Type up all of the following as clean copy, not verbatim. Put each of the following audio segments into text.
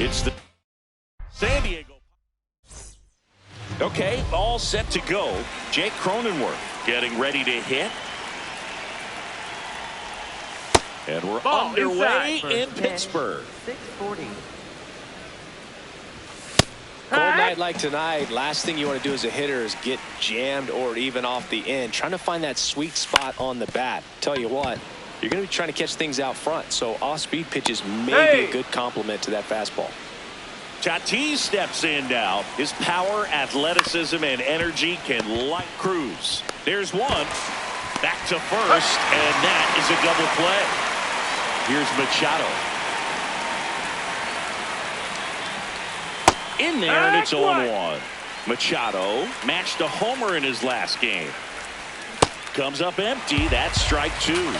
It's the San Diego. Okay, all set to go. Jake Cronenworth getting ready to hit. And we're underway in Pittsburgh. 640. Cold night like tonight, last thing you want to do as a hitter is get jammed or even off the end. Trying to find that sweet spot on the bat. Tell you what, you're going to be trying to catch things out front, so off-speed pitches may be a good complement to that fastball. Tatis steps in now. His power, athleticism, and energy can light Cruz. There's one. Back to first, and that is a double play. Here's Machado. In there, and it's 0-1. Machado matched a homer in his last game. Comes up empty. That's strike two.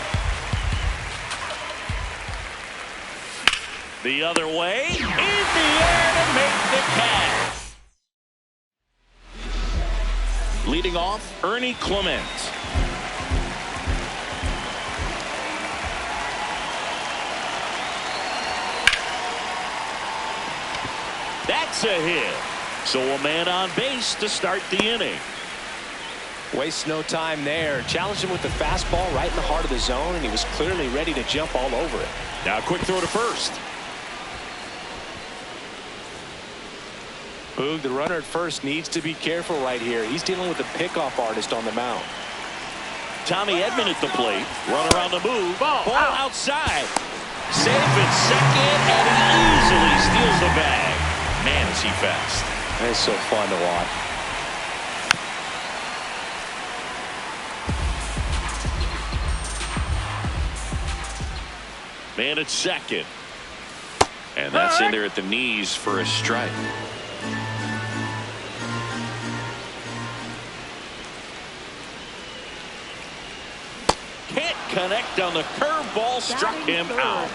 The other way. In the air to make the catch. Leading off, Ernie Clement. That's a hit. So a man on base to start the inning. Wastes no time there. Challenged him with the fastball right in the heart of the zone, and he was clearly ready to jump all over it. Now a quick throw to first. Boog, the runner at first needs to be careful right here. He's dealing with a pickoff artist on the mound. Tommy Edman at the plate. Run around the move. Ball outside. Safe at second, and he easily steals the bag. Man, is he fast. It's so fun to watch. Man at second. And that's in there at the knees for a strike. Can't connect on the curveball. Struck him out.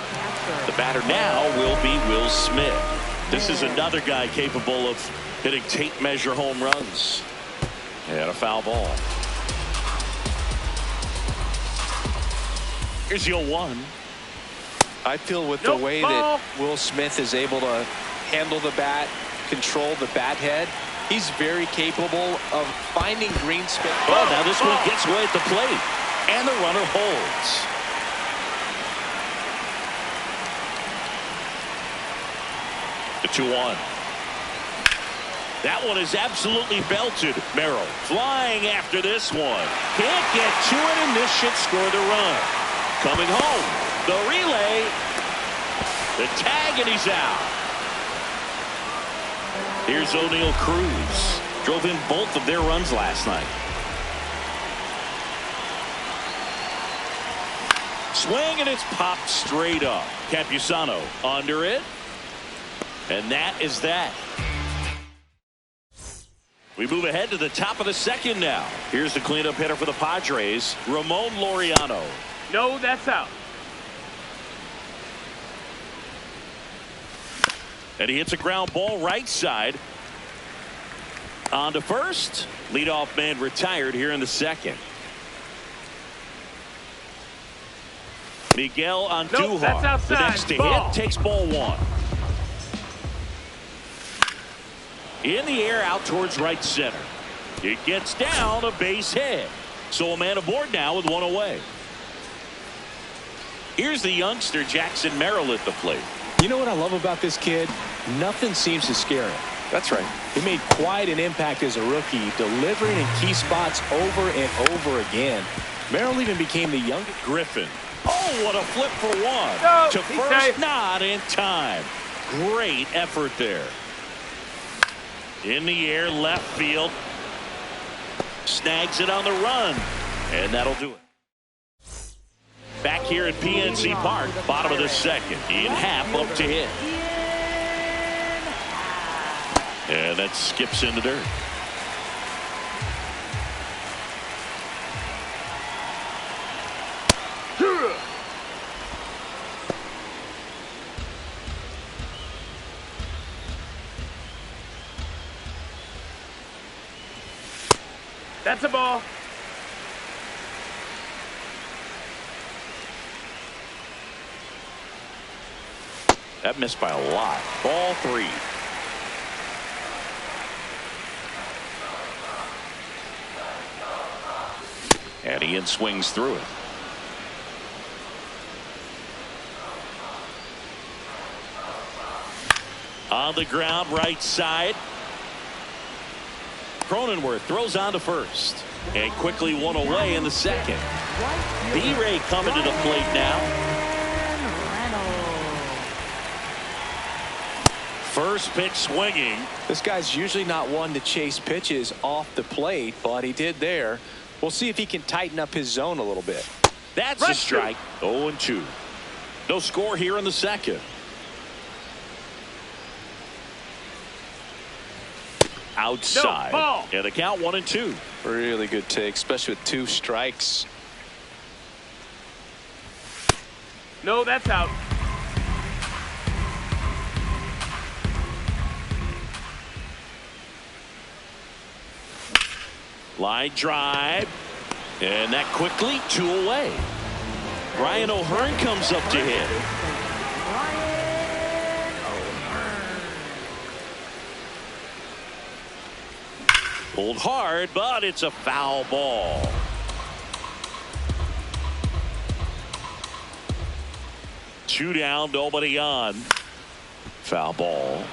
The batter now will be Will Smith. This is another guy capable of hitting tape measure home runs. And a foul ball. Here's your 0-1. I feel with the way that Will Smith is able to handle the bat, control the bat head, he's very capable of finding green space. Oh, now this one gets away at the plate. And the runner holds. The 2-1. That one is absolutely belted. Merrill flying after this one. Can't get to it, and this should score the run. Coming home. The relay. The tag, and he's out. Here's O'Neal Cruz. Drove in both of their runs last night. Swing, and it's popped straight up. Campusano under it. And that is that. We move ahead to the top of the second now. Here's the cleanup hitter for the Padres, Ramon Laureano. No, that's out. And he hits a ground ball right side. On to first. Leadoff man retired here in the second. Miguel Andujar, that's outside. the next to hit, takes ball one. In the air out towards right center. It gets down, a base hit. So a man aboard now with one away. Here's the youngster Jackson Merrill at the plate. You know what I love about this kid? Nothing seems to scare him. That's right. He made quite an impact as a rookie, delivering in key spots over and over again. Merrill even became the youngest. Griffin. Oh, what a flip for one. No, to first, not in time. Great effort there. In the air, left field. Snags it on the run. And that'll do it. Back here at PNC Park, bottom of the second. Ian Happ up to hit. And that skips in the dirt. That's a ball. That missed by a lot. Ball 3. And Ian swings through it. On the ground, right side. Cronenworth throws on to first. And quickly one away in the second. B-Ray coming to the plate now. First pitch swinging. This guy's usually not one to chase pitches off the plate, but he did there. We'll see if he can tighten up his zone a little bit. That's a strike. 0-2. No score here in the second. Outside. No, ball. And the count 1-2. Really good take, especially with 2 strikes. No, that's out. Line drive. And that quickly 2 away. Ryan O'Hearn comes up to hit. Pulled hard, but it's a foul ball. Two down, nobody on. Foul ball.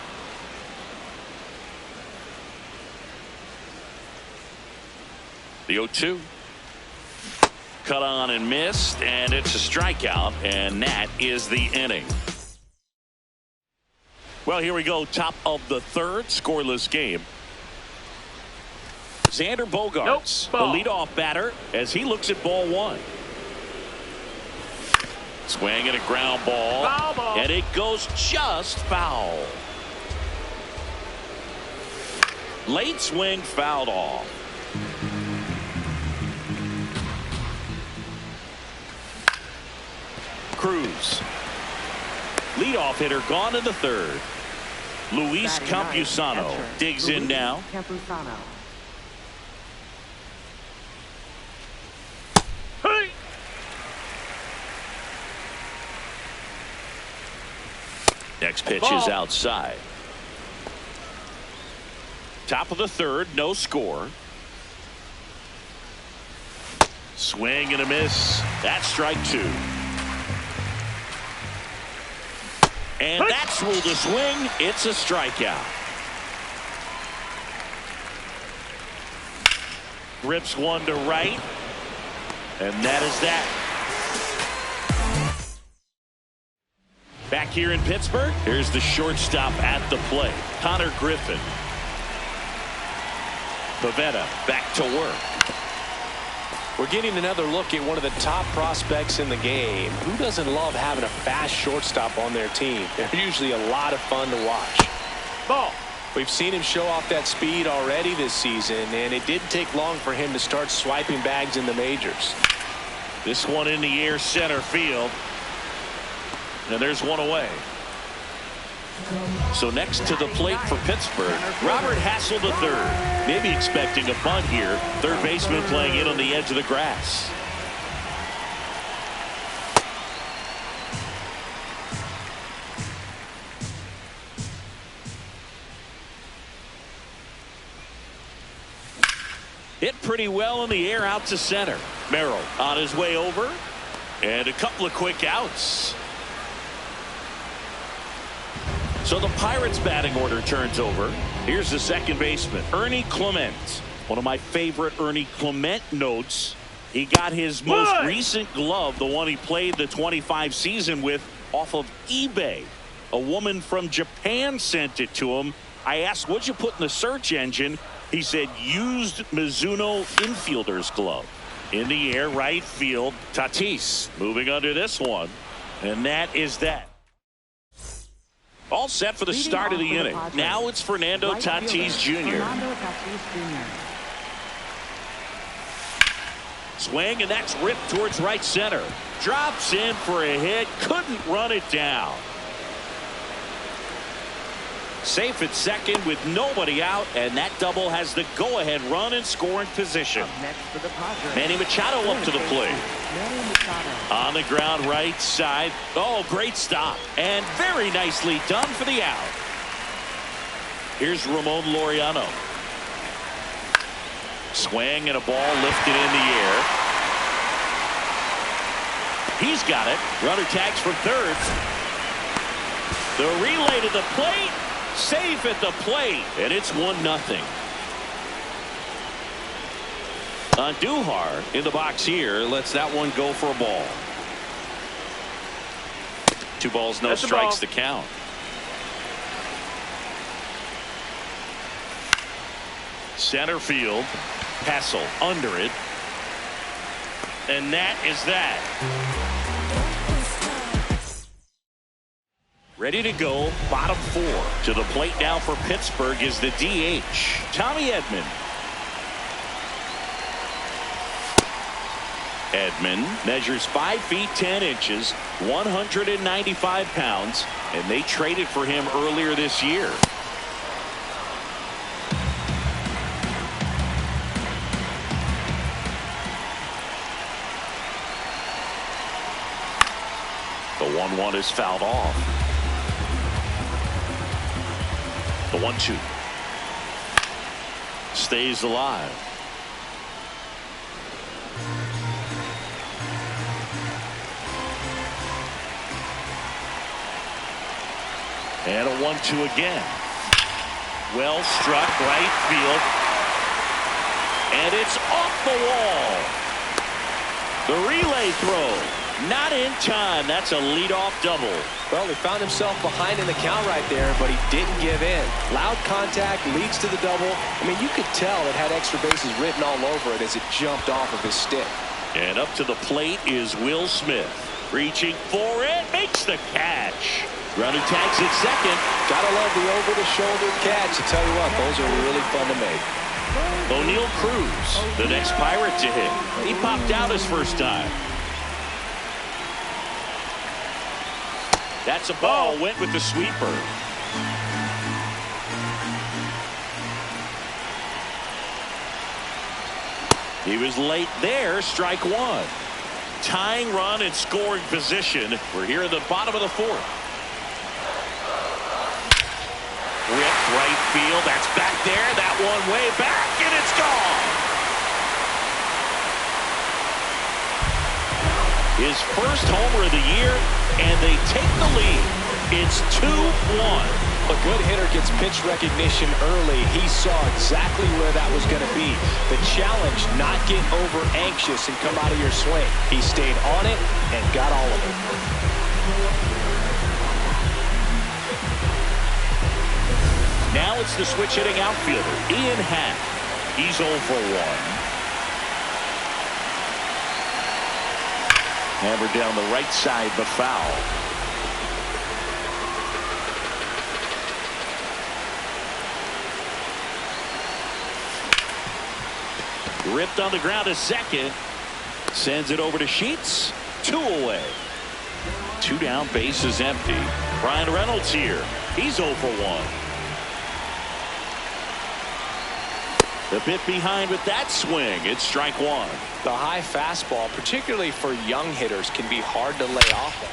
The 0-2. Cut on and missed, and it's a strikeout, and that is the inning. Well, here we go. Top of the third, scoreless game. Xander Bogaerts, the leadoff batter, as he looks at ball 1. Swing and a ground ball, Foul ball. And it goes just foul. Late swing fouled off. Cruz, leadoff hitter, gone in the third. Luis Campusano digs in now. Hey. Next pitch is outside. Top of the third, no score. Swing and a miss. That's strike 2. And that's ruled a swing. It's a strikeout. Rips one to right. And that is that. Back here in Pittsburgh, here's the shortstop at the plate, Connor Griffin. Pivetta back to work. We're getting another look at one of the top prospects in the game. Who doesn't love having a fast shortstop on their team? They're usually a lot of fun to watch. Ball. We've seen him show off that speed already this season, and it didn't take long for him to start swiping bags in the majors. This one in the air, center field. And there's one away. So next to the plate for Pittsburgh, Robert Hassel III. Maybe expecting a bunt here. Third baseman playing in on the edge of the grass. Hit pretty well in the air out to center. Merrill on his way over. And a couple of quick outs. So the Pirates batting order turns over. Here's the second baseman, Ernie Clement. One of my favorite Ernie Clement notes. He got his most recent glove, the one he played the 25 season with, off of eBay. A woman from Japan sent it to him. I asked, what'd you put in the search engine? He said, used Mizuno infielder's glove. In the air, right field, Tatis moving under this one. And that is that. All set for the start of the inning. Now it's Fernando Tatis Jr. Swing, and that's ripped towards right center. Drops in for a hit. Couldn't run it down. Safe at second with nobody out, and that double has the go-ahead run in scoring position. Next for the Padres. Manny Machado up to the plate. Manny Machado. On the ground right side. Oh, great stop. And very nicely done for the out. Here's Ramon Laureano. Swing and a ball lifted in the air. He's got it. Runner tags for third. The relay to the plate. Safe at the plate. And it's 1-0. Andujar in the box here lets that one go for a ball. 2 balls, no That's strikes to count. Center field. Hassel under it. And that is that. Ready to go. Bottom 4. To the plate now for Pittsburgh is the DH. Tommy Edman. Edman measures 5 feet 10 inches, 195 pounds, and they traded for him earlier this year. The 1-1 is fouled off. The 1-2 stays alive. And a 1-2 again. Well struck right field. And it's off the wall. The relay throw. Not in time. That's a leadoff double. Well, he found himself behind in the count right there, but he didn't give in. Loud contact leads to the double. I mean, you could tell it had extra bases written all over it as it jumped off of his stick. And up to the plate is Will Smith. Reaching for it. Makes the catch. Runner tags at second. Gotta love the over-the-shoulder catch. I tell you what, those are really fun to make. O'Neal Cruz, the next Pirate to hit. He popped out his first time. That's a ball. Went with the sweeper. He was late there. Strike 1. Tying run and scoring position. We're here in the bottom of the 4th. Ripped right field. That's back there. That one way back, and it's gone. His first homer of the year, and they take the lead. It's 2-1. A good hitter gets pitch recognition early. He saw exactly where that was going to be. The challenge, not get over anxious and come out of your swing. He stayed on it and got all of it. Now it's the switch hitting outfielder, Ian Happ. He's 0 for 1. Hammered down the right side, but foul. Ripped on the ground to second. Sends it over to Sheets. 2 away. 2 down, base is empty. Brian Reynolds here. He's 0 for 1. The bit behind with that swing. It's strike 1. The high fastball, particularly for young hitters, can be hard to lay off of.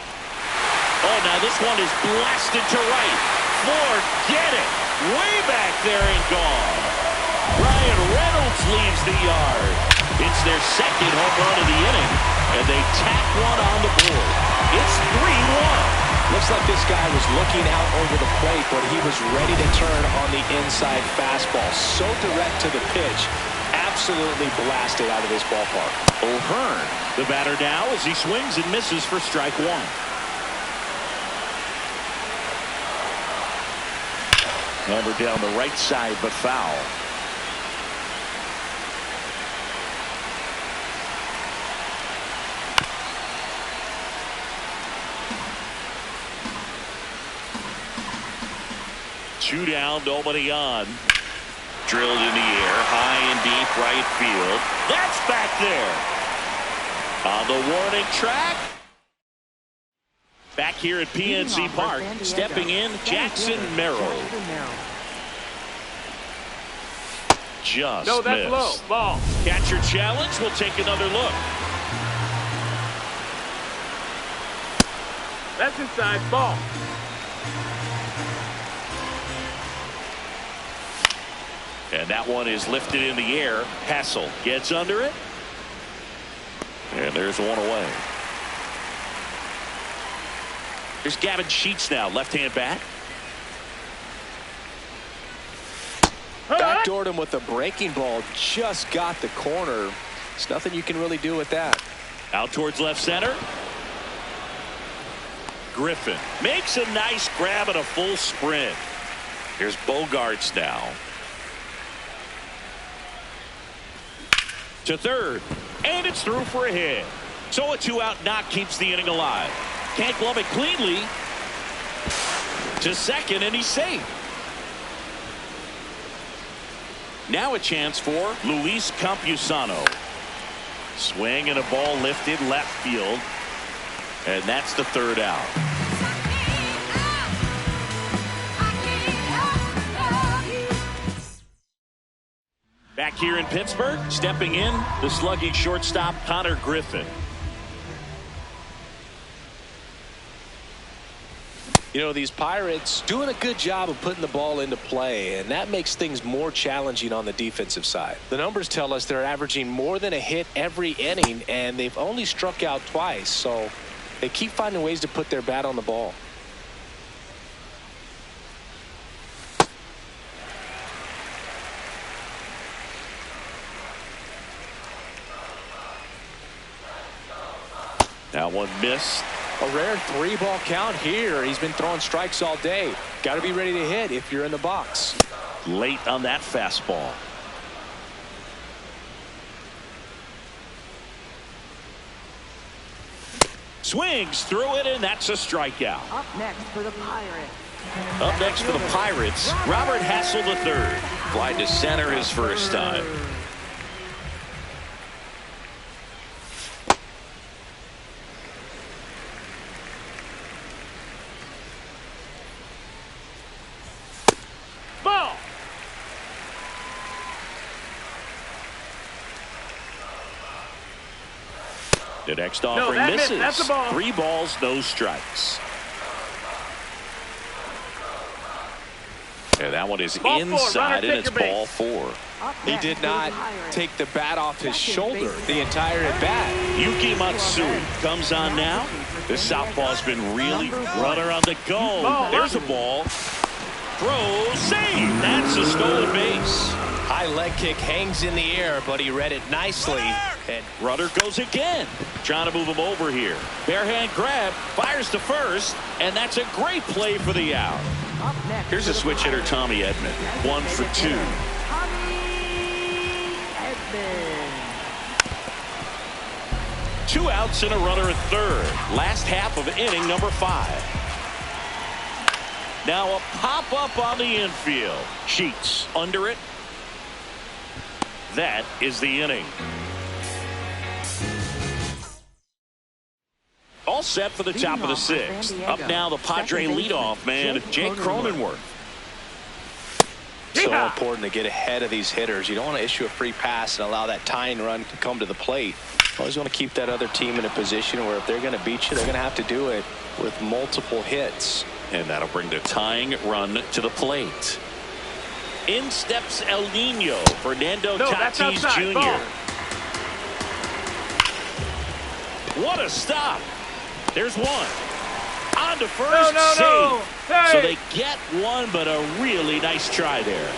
Oh, now this one is blasted to right. Forget it. Way back there and gone. Brian Reynolds leaves the yard. It's their second home run of the inning, and they tack one on the board. It's 3-1. Looks like this guy was looking out over the plate, but he was ready to turn on the inside fastball. So direct to the pitch. Absolutely blasted out of this ballpark. O'Hearn, the batter now, as he swings and misses for strike 1. Hammered down the right side, but foul. Two down, nobody on. Drilled in the air, high and deep right field. That's back there. On the warning track. Back here at PNC Park, stepping in, Jackson Merrill. Just No, that's missed. low. Ball. Catcher challenge. We'll take another look. That's inside. Ball. And that one is lifted in the air. Hassel gets under it. And there's one away. Here's Gavin Sheets now, left-hand bat. Backdoored him with a breaking ball. Just got the corner. There's nothing you can really do with that. Out towards left center. Griffin makes a nice grab and a full sprint. Here's Bogaerts now. To third. And it's through for a hit. So a 2-out knock keeps the inning alive. Can't glove it cleanly. To second, and he's safe. Now a chance for Luis Campusano. Swing and a ball lifted left field. And that's the third out. Back here in Pittsburgh, stepping in, the slugging shortstop Connor Griffin. You know, these Pirates doing a good job of putting the ball into play, and that makes things more challenging on the defensive side. The numbers tell us they're averaging more than a hit every inning, and they've only struck out twice, so they keep finding ways to put their bat on the ball. That one missed. A rare 3-ball count here. He's been throwing strikes all day. Got to be ready to hit if you're in the box. Late on that fastball. Swings through it, and that's a strikeout. Up next for the Pirates. Up next for the Pirates, Robert Hassel III. Fly to center his first time. Ball. The next offering that misses. missed. That's a ball. 3 balls, no strikes. And that one is Ball 4. inside, Runner, and it's take your ball base. 4. Up He next did for the not Pirates. take the bat off his Second shoulder baseman. the entire at bat. Yuki Matsui comes on now. This southpaw's been really runner on the go. Ball. There's a ball. Throw, save. That's a stolen base. High leg kick hangs in the air, but he read it nicely. And Rudder goes again. Trying to move him over here. Bare hand grab, fires to first, and that's a great play for the out. Up next Here's for a the switch hitter, Pirates. Tommy Edman. 1 for 2. Tommy Edman. 2 outs and a runner at third. Last half of inning number 5. Now a pop-up on the infield. Sheets under it. That is the inning. All set for the top of the 6th. Up now the Padre leadoff man, Jake Cronenworth. so Yeah. important to get ahead of these hitters. You don't want to issue a free pass and allow that tying run to come to the plate. You always want to keep that other team in a position where if they're going to beat you, they're going to have to do it with multiple hits. And that'll bring the tying run to the plate. In steps El Nino, Fernando No, that's Tatis outside. Jr. Ball. What a stop. There's one. On to first. No. Safe. Hey. So they get one, but a really nice try there.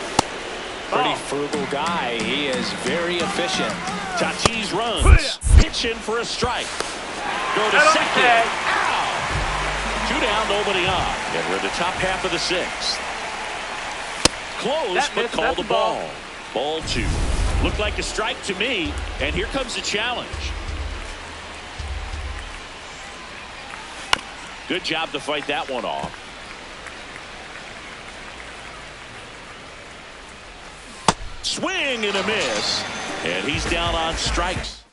Pretty Ball. frugal guy. He is very efficient. Tatis runs. Pitching for a strike. Go to Out on the second. tag. Ow. 2 down, nobody on. And we're in the top half of the 6th. Close, That but missed. called That's the a ball. ball. Ball 2. Looked like a strike to me, and here comes the challenge. Good job to fight that one off. Swing and a miss, and he's down on strikes.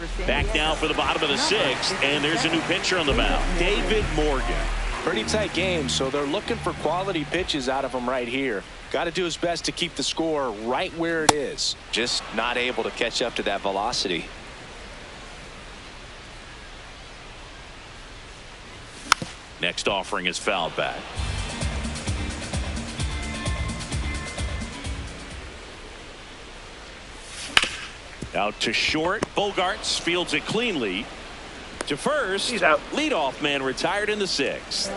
for San Back Diego. now for the bottom of the sixth, and there's a new pitcher on the mound, David Morgan. Pretty tight game, so they're looking for quality pitches out of him right here. Got to do his best to keep the score right where it is. Just not able to catch up to that velocity. Next offering is fouled back. Out to short. Bogarts fields it cleanly. To first. He's out. Leadoff man retired in the sixth.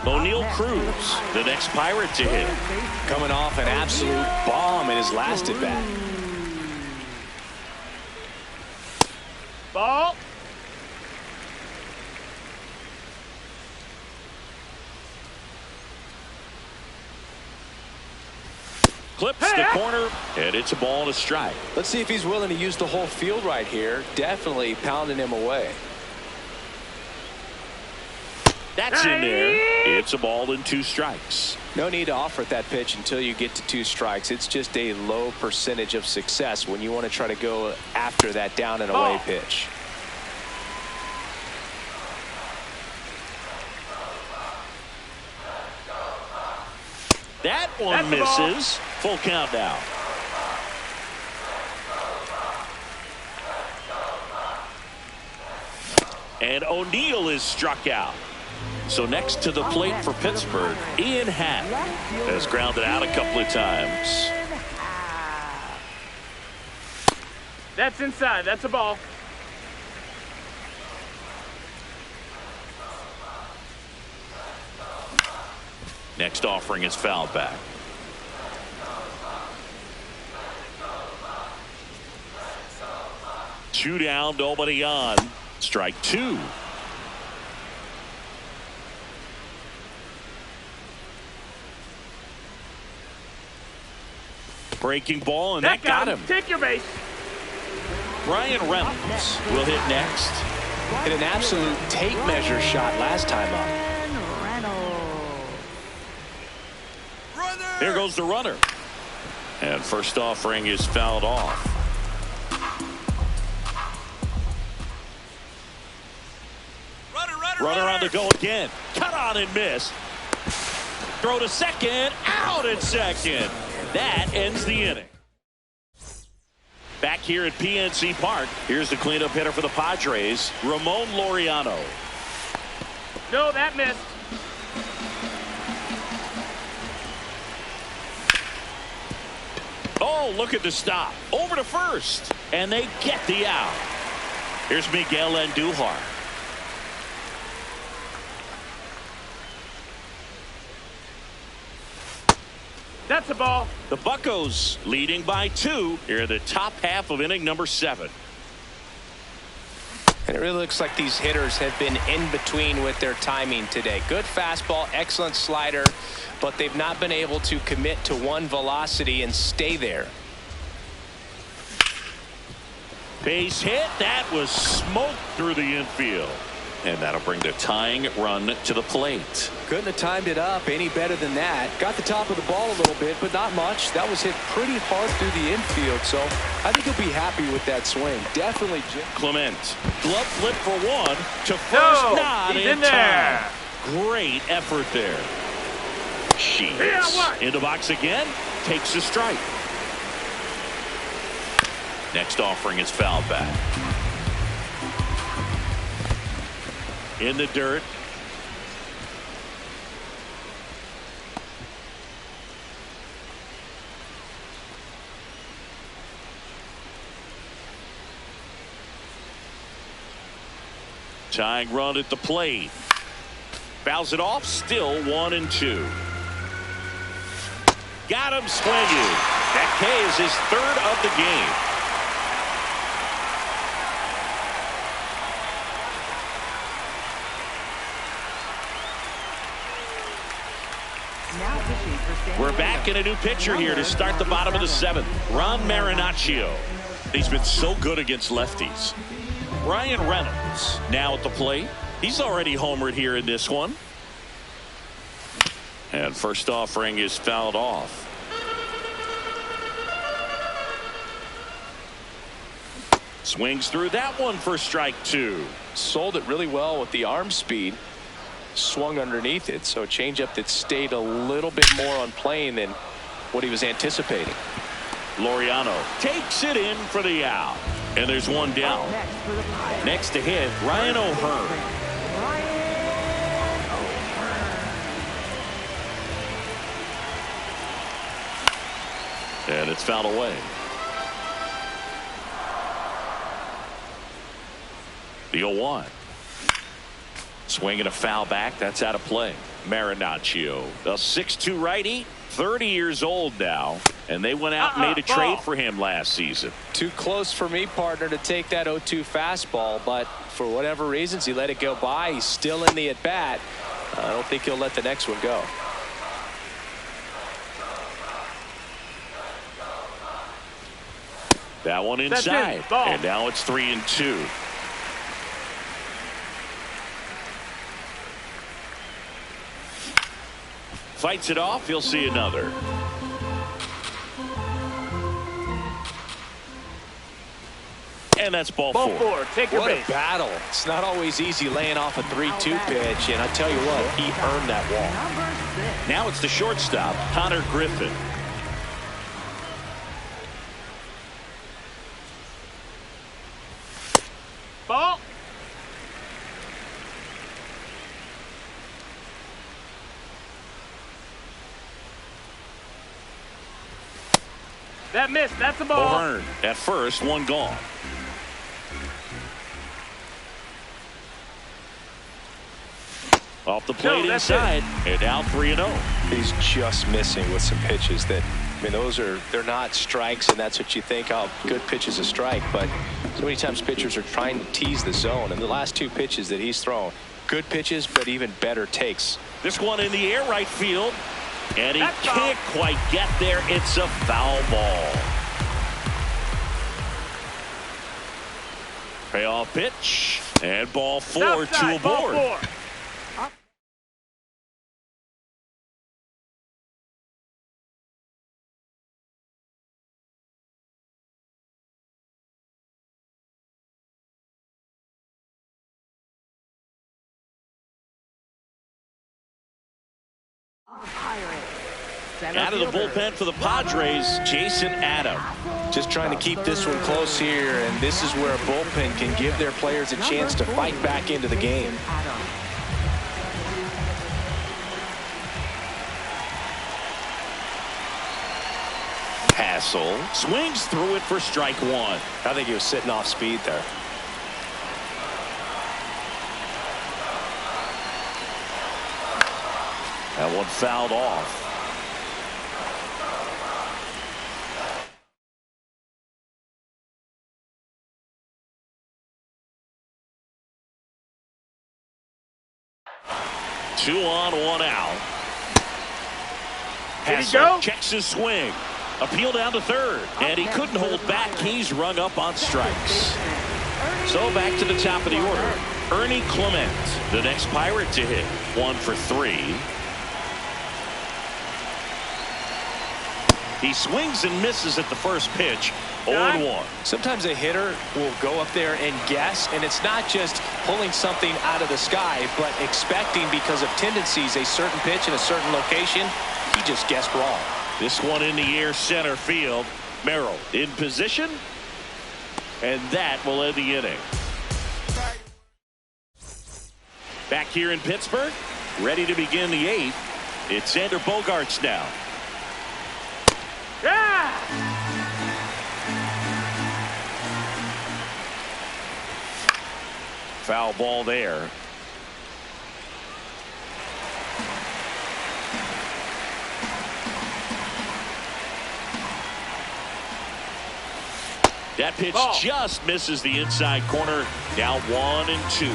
O'Neill Cruz, the next Pirate to hit. Coming off an absolute bomb in his last at bat. Ball. Clips the corner, and it's a ball and a strike. Let's see if he's willing to use the whole field right here. Definitely pounding him away. That's in there. It's a ball and 2 strikes. No need to offer that pitch until you get to 2 strikes. It's just a low percentage of success when you want to try to go after that down and away pitch. That one misses. Full count now. And O'Neill is struck out. So next to the plate for Pittsburgh, Ian Happ has grounded out a couple of times. That's inside. That's a ball. Next offering is fouled back. Two down, nobody on. Strike 2. Breaking ball, and that got him. Take your base. Ryan Reynolds will hit next. Hit an absolute tape measure shot last time up. There goes the runner. And first offering is fouled off. Runner on the go again. Cut on and miss. Throw to second. Out at second. That ends the inning. Back here at PNC Park, here's the cleanup hitter for the Padres, Ramon Laureano. No, that missed. Oh, look at the stop. Over to first. And they get the out. Here's Miguel Andujar. That's a ball. The Buccos leading by 2 here in the top half of inning number 7. And it really looks like these hitters have been in between with their timing today. Good fastball, excellent slider, but they've not been able to commit to one velocity and stay there. Base hit. That was smoked through the infield. And that'll bring the tying run to the plate. Couldn't have timed it up any better than that. Got the top of the ball a little bit, but not much. That was hit pretty hard through the infield, so I think he'll be happy with that swing. Definitely. Clement. Glove flip for 1 to first. No, Not he's in in there. time. Great effort there. Sheets in the box again. Takes a strike. Next offering is fouled back. In the dirt. Tying run at the plate. Fouls it off. Still 1-2. Got him swinging. That K is his 3rd of the game. We're back in a new pitcher here to start the bottom of the 7th. Ron Marinaccio. He's been so good against lefties. Ryan Reynolds now at the plate. He's already homered here in this one. And first offering is fouled off. Swings through that one for strike two. Sold it really well with the arm speed. Swung underneath it, so a changeup that stayed a little bit more on plane than what he was anticipating. Laureano takes it in for the out. And there's one down. Next for the Pirates. Next to hit, Ryan O'Hearn. And it's fouled away. The 0-1. Swinging a foul back. That's out of play. Marinaccio, a 6'2" righty, 30 years old now. And they went out and made a trade for him last season. Too close for me, partner, to take that 0-2 fastball, but for whatever reasons, he let it go by. He's still in the at-bat. I don't think he'll let the next one go. That one inside. And now it's 3-2. Fights it off. He'll see another. And that's ball four. Take your base. What a battle. It's not always easy laying off a 3-2 pitch, and I tell you what, he earned that walk. Now it's the shortstop, Connor Griffin. Ball. That missed. That's a ball. O'Hearn at first, one gone. Off the plate inside, and now 3-0. He's just missing with some pitches that, I mean, they're not strikes, and that's what you think, oh, good pitch is a strike. But so many times pitchers are trying to tease the zone, and the last two pitches that he's thrown, good pitches, but even better takes. This one in the air right field, and he can't quite get there. It's a foul ball. Payoff pitch, and ball four, two aboard. Out of the bullpen for the Padres, Jason Adam. Just trying to keep this one close here, and this is where a bullpen can give their players a chance to fight back into the game. Hassel swings through it for strike one. I think he was sitting off speed there. That one fouled off. Two on, one out. Hassel checks his swing. Appeal down to third, and he couldn't hold back. He's rung up on strikes. So back to the top of the order. Ernie Clement, the next Pirate to hit. 1 for 3. He swings and misses at the first pitch. 0-1. Sometimes a hitter will go up there and guess, and it's not just pulling something out of the sky, but expecting, because of tendencies, a certain pitch in a certain location. He just guessed wrong. This one in the air, center field. Merrill in position, and that will end the inning. Back here in Pittsburgh, ready to begin the 8th. It's Xander Bogaerts now. Foul ball there. That pitch just misses the inside corner. Now 1-2.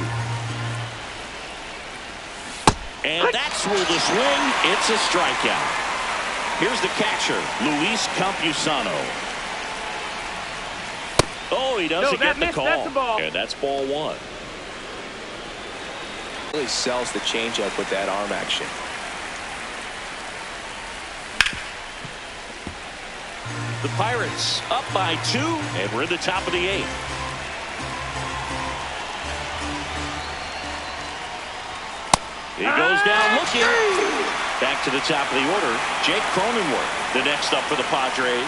And that's where the swing. It's a strikeout. Here's the catcher, Luis Campusano. Oh, he doesn't get the call. That's a ball. And that's ball one. Really sells the changeup with that arm action. The Pirates up by 2, and we're in the top of the 8th. He goes down looking. Back to the top of the order, Jake Cronenworth, the next up for the Padres.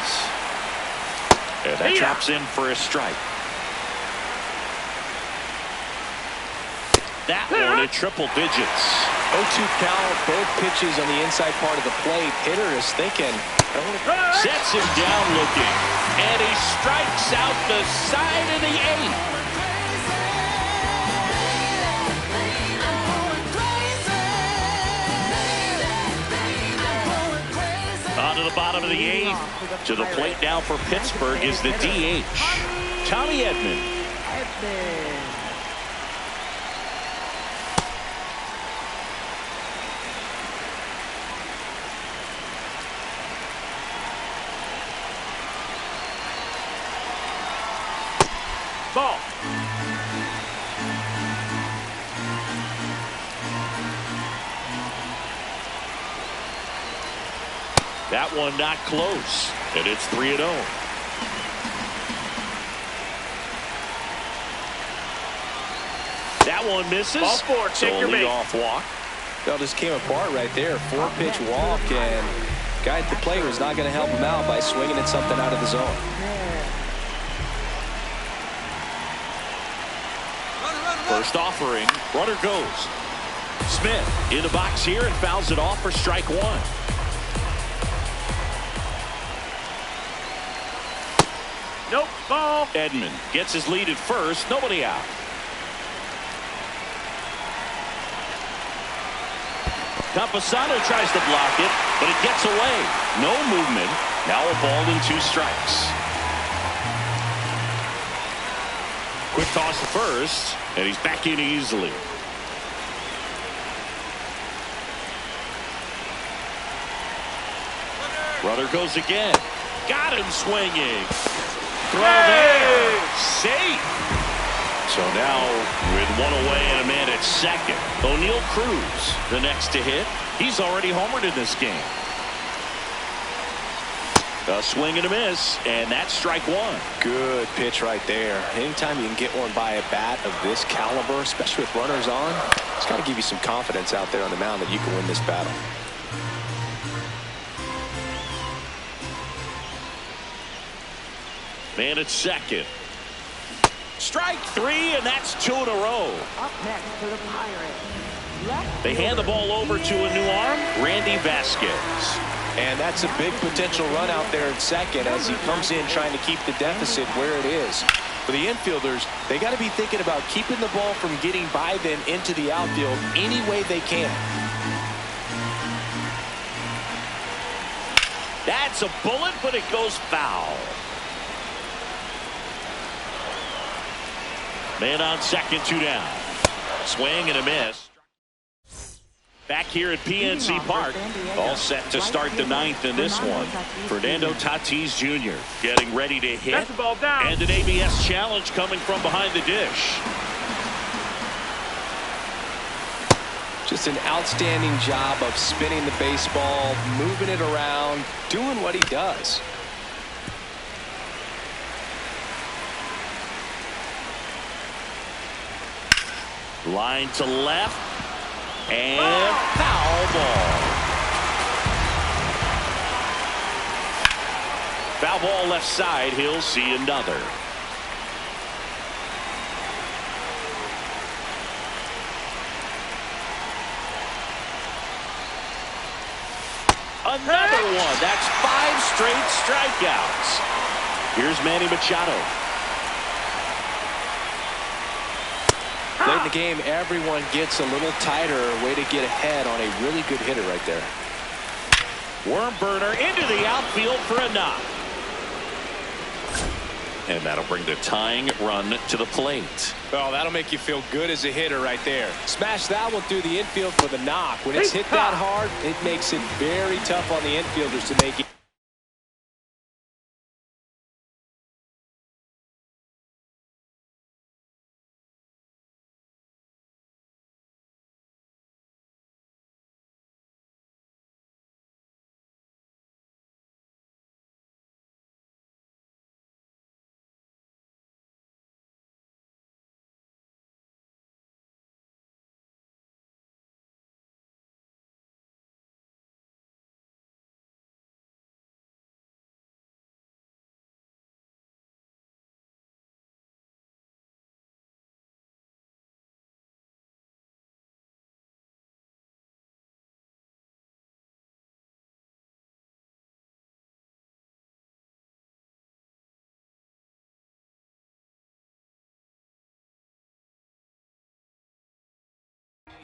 And that drops in for a strike. That one at triple digits. 0-2 count, both pitches on the inside part of the plate. Hitter is thinking. Sets him down looking. And he strikes out the side of the eighth. On to the bottom of the eighth. To the plate now for Pittsburgh is the DH, Tommy Edman. Ball. That one not close, and it's 3-0. That one misses. Ball four, take your bait. Leadoff walk. Well, just came apart right there. 4-pitch walk, and guy at the plate was not going to help him out by swinging at something out of the zone. First offering, runner goes. Smith in the box here and fouls it off for strike one. Nope, ball. Edman gets his lead at first, nobody out. Campusano tries to block it, but it gets away. No movement. Now a ball and 2 strikes. Quick toss to first, and he's back in easily. Runner goes again. Got him swinging. Throw there. Safe. So now with one away and a man at second, O'Neal Cruz, the next to hit. He's already homered in this game. A swing and a miss, and that's strike one. Good pitch right there. Anytime you can get one by a bat of this caliber, especially with runners on, it's got to give you some confidence out there on the mound that you can win this battle. Man at second. Strike 3, and that's 2 in a row. Up next for the Pirates. They hand the ball over to a new arm, Randy Vasquez. And that's a big potential run out there at second as he comes in trying to keep the deficit where it is. For the infielders, they got to be thinking about keeping the ball from getting by them into the outfield any way they can. That's a bullet, but it goes foul. Man on second, 2 down. Swing and a miss. Back here at PNC Park, all set to start the 9th in this one. Fernando Tatis Jr. getting ready to hit. That's the ball down. And an ABS challenge coming from behind the dish. Just an outstanding job of spinning the baseball, moving it around, doing what he does. Line to left. And foul ball. Foul ball left side. He'll see another. Another one. That's 5 straight strikeouts. Here's Manny Machado. Late in the game, everyone gets a little tighter. Way to get ahead on a really good hitter right there. Worm burner into the outfield for a knock. And that'll bring the tying run to the plate. Well, that'll make you feel good as a hitter right there. Smash that one through the infield for the knock. When it's hit that hard, it makes it very tough on the infielders to make it.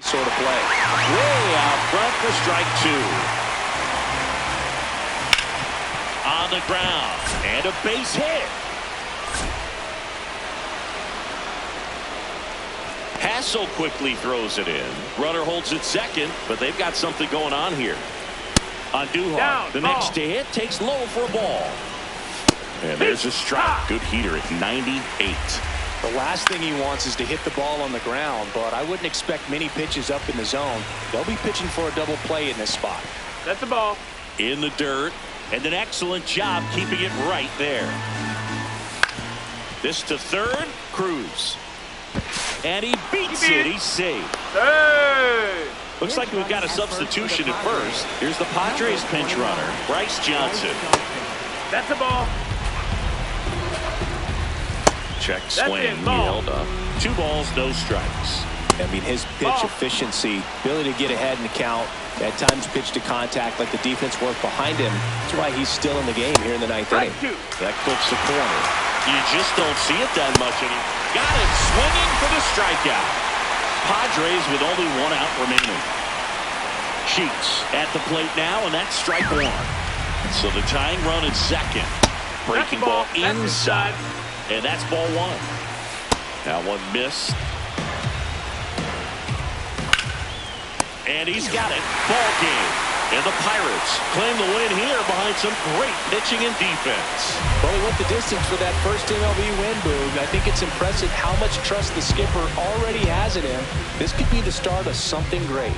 sort of play. Way out front for strike two. On the ground. And a base hit. Hassel quickly throws it in. Runner holds it second, but they've got something going on here. Andujar, the next to hit, takes low for a ball. And there's a strike. Good heater at 98. The last thing he wants is to hit the ball on the ground, but I wouldn't expect many pitches up in the zone. They'll be pitching for a double play in this spot. That's the ball. In the dirt, and an excellent job keeping it right there. This to third, Cruz. And he beats it. He's safe. Hey! Looks like we've got a substitution at first. Here's the Padres pinch runner, Bryce Johnson. That's the ball. Check swing. He held up. 2 balls, no strikes. I mean, his pitch efficiency, ability to get ahead in the count, at times pitch to contact, like the defense work behind him. That's why he's still in the game here in the 9th inning. That clips the corner. You just don't see it that much anymore. Got it, swinging for the strikeout. Padres with only 1 out remaining. Sheets at the plate now, and that's strike 1. So the tying run at second. Breaking ball inside. And that's ball 1. Now one missed. And he's got it. Ball game. And the Pirates claim the win here behind some great pitching and defense. Well, he went the distance for that first MLB win, Boog. I think it's impressive how much trust the skipper already has in him. This could be the start of something great.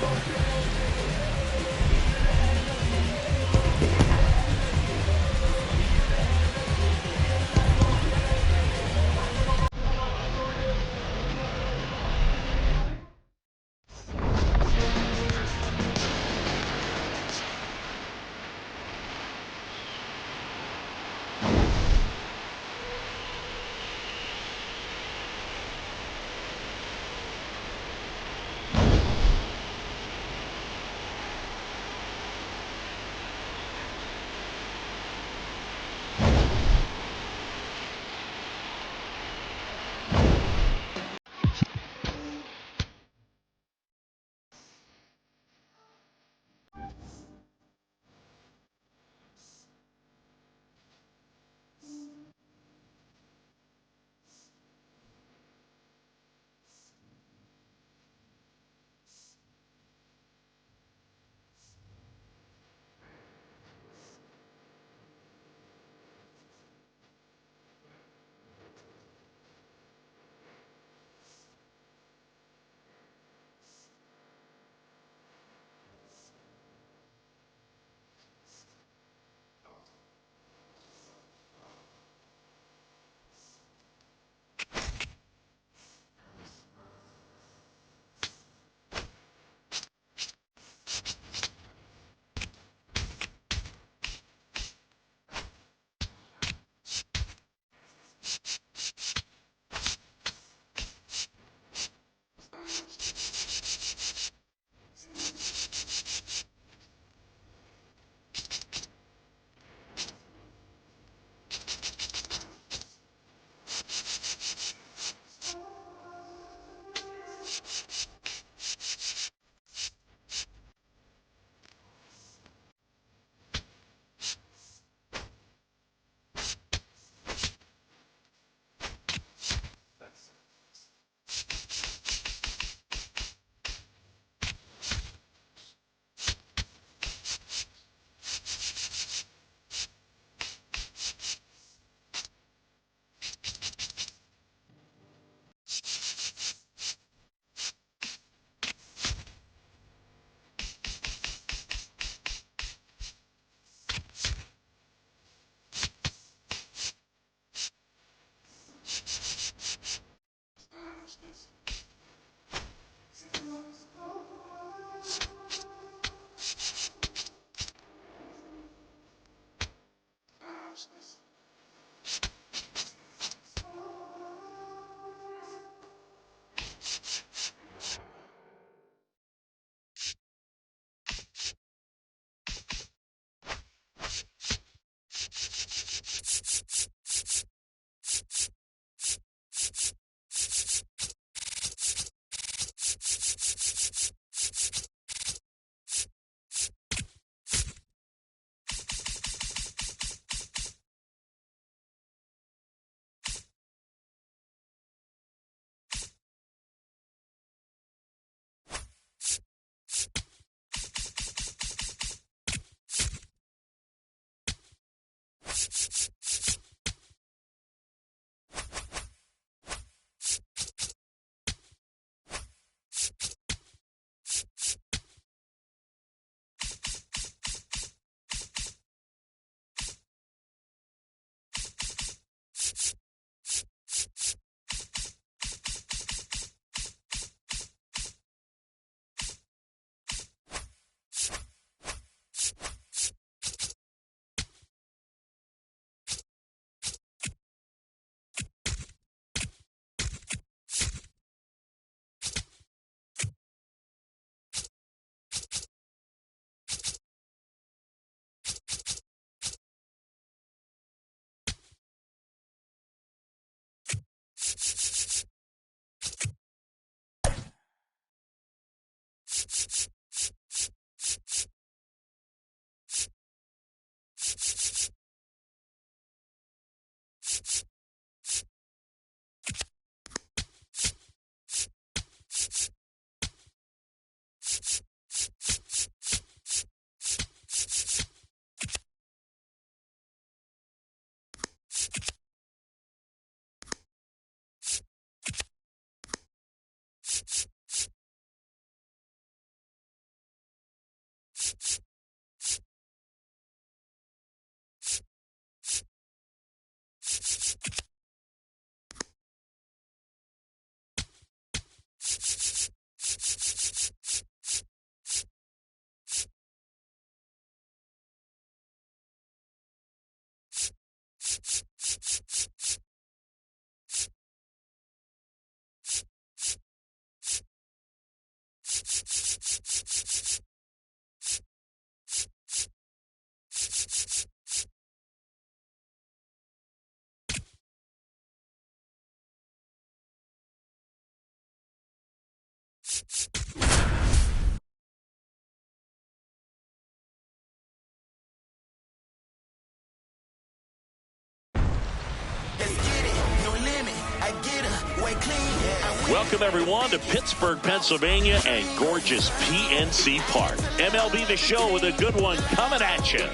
Welcome, everyone, to Pittsburgh, Pennsylvania and gorgeous PNC Park. MLB The Show with a good one coming at you.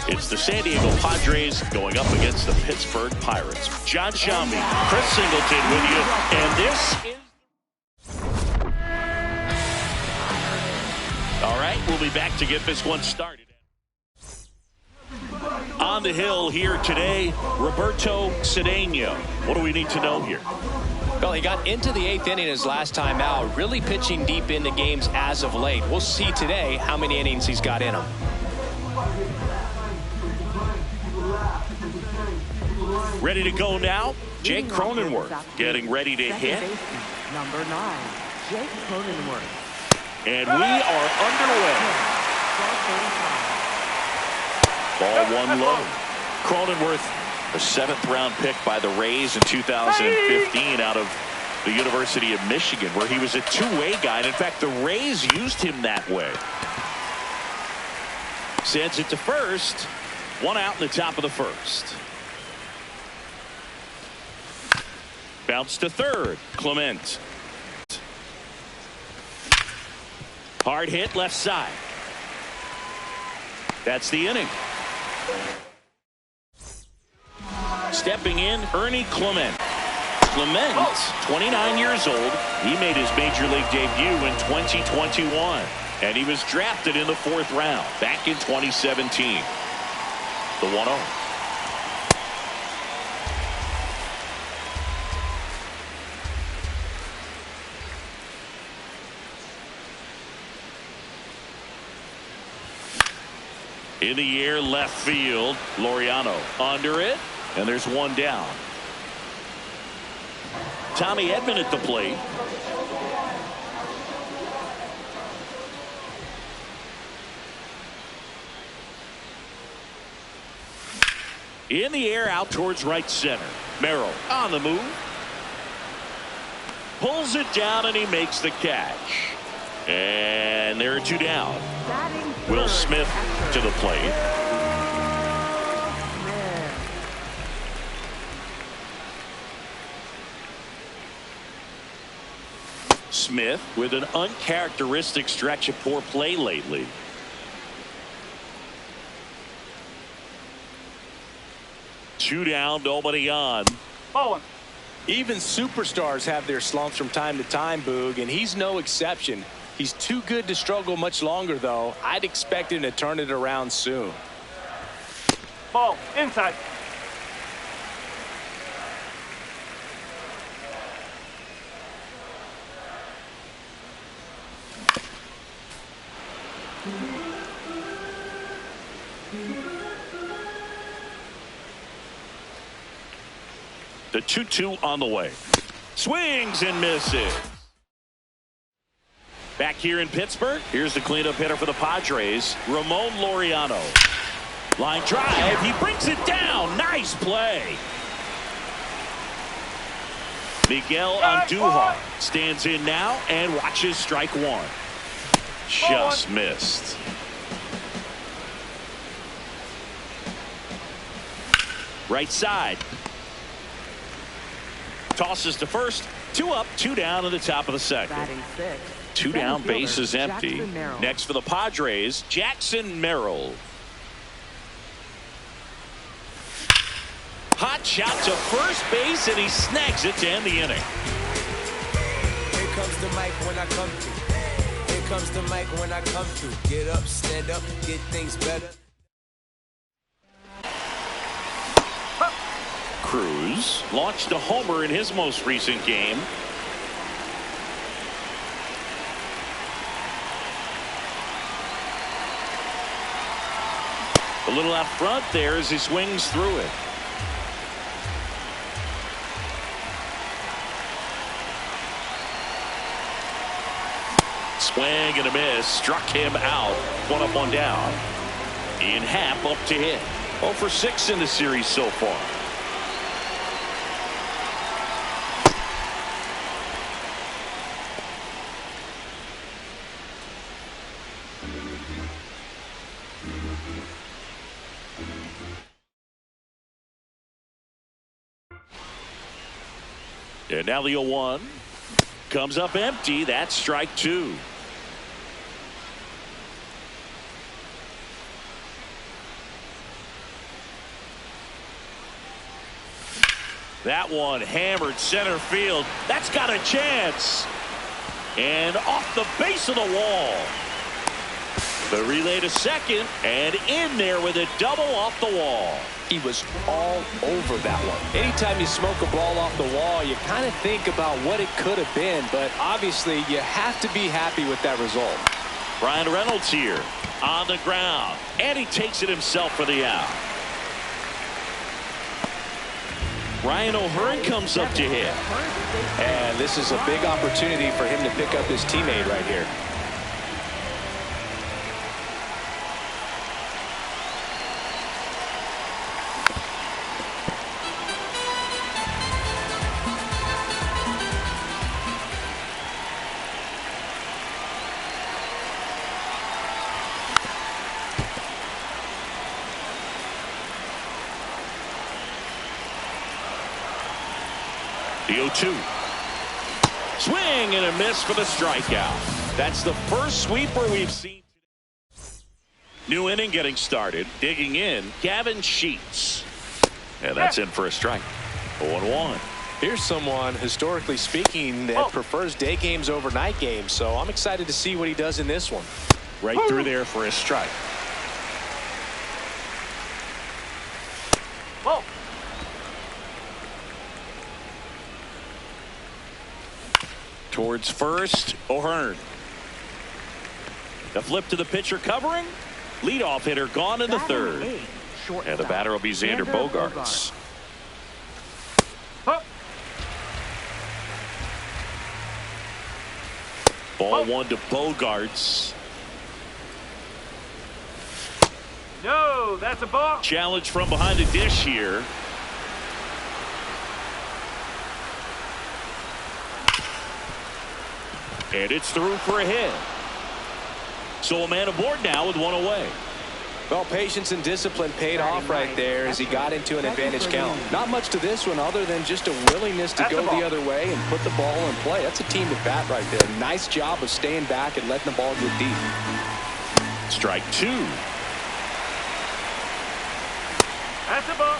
It's the San Diego Padres going up against the Pittsburgh Pirates. John Shambi, Chris Singleton with you, and this is... All right, we'll be back to get this one started. On the hill here today, Roberto Cedeno. What do we need to know here? Well, he got into the 8th inning his last time out, really pitching deep into games as of late. We'll see today how many innings he's got in him. Ready to go now? Jake Cronenworth getting ready to hit. Number 9, Jake Cronenworth. And we are underway. Ball one low. Cronenworth, a 7th-round pick by the Rays in 2015 out of the University of Michigan, where he was a two-way guy. And in fact, the Rays used him that way. Sends it to first. One out in the top of the first. Bounce to third. Clement. Hard hit left side. That's the inning. Stepping in, Ernie Clement. Clement, 29 years old. He made his major league debut in 2021. And he was drafted in the 4th round back in 2017. The 1-0. In the air, left field. Laureano under it, and there's one down. Tommy Edman at the plate. In the air, out towards right center. Merrill on the move. Pulls it down, and he makes the catch. And there are two down. Will Smith to the plate. Smith with an uncharacteristic stretch of poor play lately. Two down, nobody on. Even superstars have their slumps from time to time, Boog, and he's no exception. He's too good to struggle much longer, though. I'd expect him to turn it around soon. Ball inside. The 2-2 on the way. Swings and misses. Back here in Pittsburgh, here's the cleanup hitter for the Padres, Ramon Laureano. Line drive, he brings it down. Nice play. Miguel Andujar stands in now and watches strike one. Just missed. Right side. Tosses to first. 2 up, 2 down in the top of the second. Batting 6. 2 down, base is empty. Next for the Padres, Jackson Merrill. Hot shot to first base, and he snags it to end the inning. Here comes the mic when I come to. Here comes the mic when I come through. Get up, stand up, get things better. Cruz launched a homer in his most recent game. A little out front there as he swings through it. Swing and a miss. Struck him out. 1 up, 1 down. Ian Happ up to hit. 0 for 6 in the series so far. And now the 0-1 comes up empty. That's strike 2. That one hammered center field. That's got a chance. And off the base of the wall. The relay to second, and in there with a double off the wall. He was all over that one. Anytime you smoke a ball off the wall, you kind of think about what it could have been, but obviously you have to be happy with that result. Bryan Reynolds here on the ground, and he takes it himself for the out. Ryan O'Hearn comes up to hit. And this is a big opportunity for him to pick up his teammate right here. The 0-2. Swing and a miss for the strikeout. That's the first sweeper we've seen. New inning getting started. Digging in, Gavin Sheets. And that's in for a strike. 0-1. Here's someone, historically speaking, that prefers day games over night games. So I'm excited to see what he does in this one. Right through there for a strike. Whoa. Towards first, O'Hearn. The flip to the pitcher covering. Leadoff hitter gone in the third. And the batter will be Xander Bogaerts. Ball 1 to Bogaerts. No, that's a ball. Challenge from behind the dish here. And it's through for a hit. So a man aboard now with 1 away. Well, patience and discipline paid off right there as he got into an advantage count. Not much to this one other than just a willingness to go the other way and put the ball in play. That's a team at bat right there. Nice job of staying back and letting the ball get deep. Strike 2. That's a ball.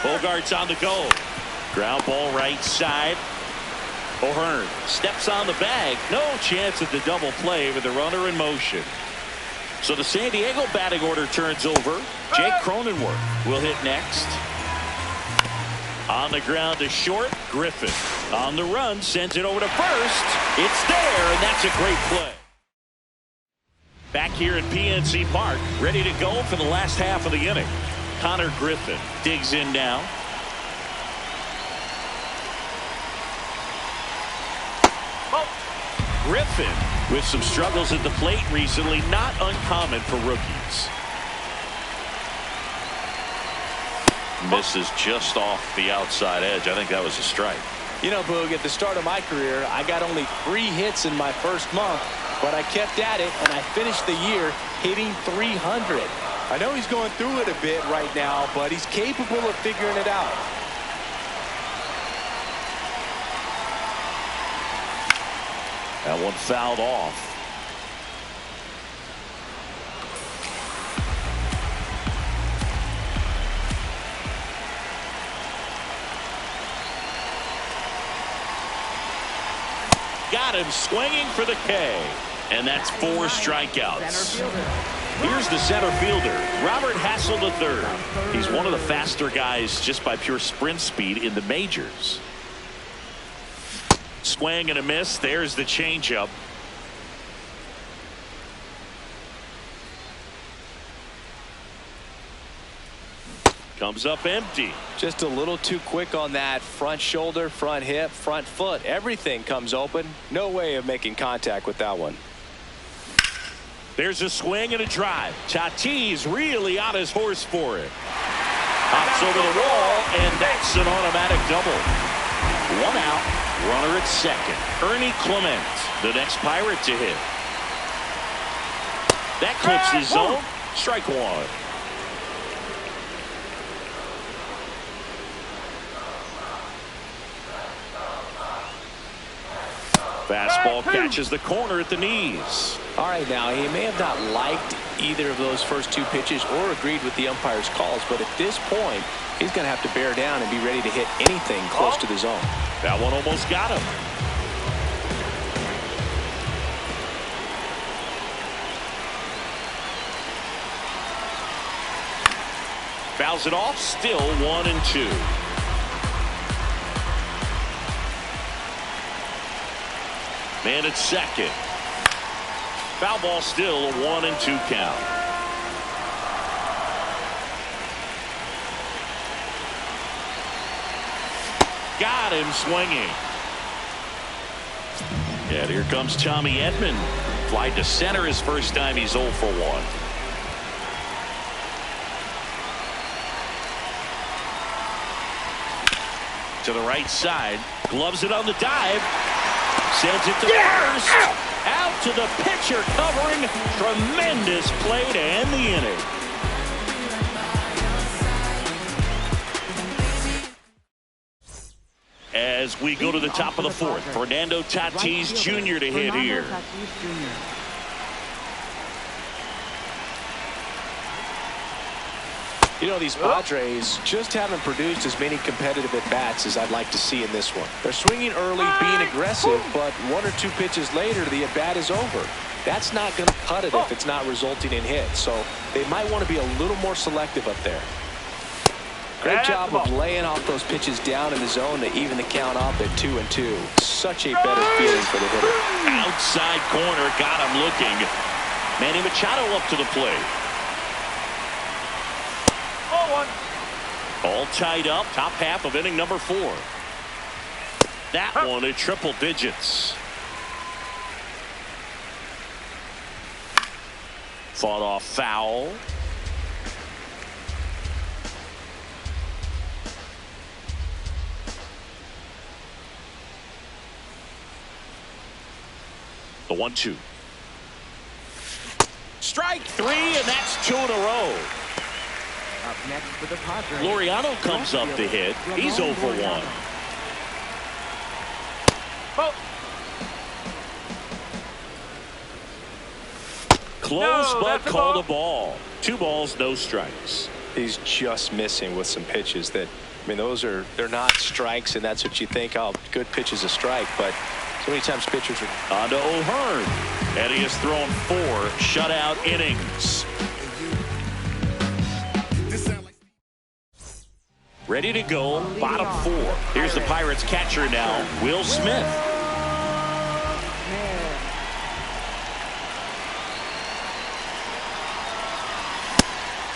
Bogaerts on the go. Ground ball right side. O'Hearn steps on the bag. No chance at the double play with the runner in motion. So the San Diego batting order turns over. Jake Cronenworth will hit next. On the ground to short. Griffin on the run sends it over to first. It's there, and that's a great play. Back here at PNC Park, ready to go for the last half of the inning. Connor Griffin digs in now. Griffin with some struggles at the plate recently, not uncommon for rookies. Misses just off the outside edge. I think that was a strike. You know, Boog, at the start of my career, I got only 3 hits in my first month, but I kept at it, and I finished the year hitting 300. I know he's going through it a bit right now, but he's capable of figuring it out. That one fouled off. Got him swinging for the K. And that's 4 strikeouts. Center fielder. Here's the center fielder, Robert Hassel III. He's one of the faster guys just by pure sprint speed in the majors. Swing and a miss. There's the changeup. Comes up empty. Just a little too quick on that front shoulder, front hip, front foot. Everything comes open. No way of making contact with that one. There's a swing and a drive. Tatis really on his horse for it. Hops over the wall, and that's an automatic double. 1 out, runner at second. Ernie Clement, the next Pirate to hit. That clips his zone. Strike 1. Fastball catches the corner at the knees. All right, now he may have not liked either of those first 2 pitches or agreed with the umpire's calls, but at this point he's going to have to bear down and be ready to hit anything close to the zone. That one almost got him. Fouls it off. Still 1-2. Man at second. Foul ball, still a 1-2 count. Got him swinging. And here comes Tommy Edman. Fly to center his first time. He's 0 for 1. To the right side. Gloves it on the dive. Sends it to first. Out to the pitcher covering. Tremendous play to end the inning. As we go to the top of the 4th, Fernando Tatis Jr. to hit here. You know, these Padres just haven't produced as many competitive at-bats as I'd like to see in this one. They're swinging early, being aggressive, but 1 or 2 pitches later, the at-bat is over. That's not going to cut it if it's not resulting in hits, so they might want to be a little more selective up there. Great job of laying off those pitches down in the zone to even the count up at 2-2. Such a better feeling for the hitter. Outside corner, got him looking. Manny Machado up to the plate. All tied up, top half of inning number 4. That one at triple digits. Fought off foul. The 1-2. Strike 3, and that's 2 in a row. Up next for the Padres. Laureano comes up to hit. He's 0 for 1. Close, but called a ball. 2 balls, no strikes. He's just missing with some pitches that, I mean, they're not strikes, and that's what you think, oh, good pitch is a strike, but so many times pitchers are. On to O'Hearn. And he has thrown 4 shutout innings. Ready to go, bottom 4. Here's the Pirates catcher now, Will Smith.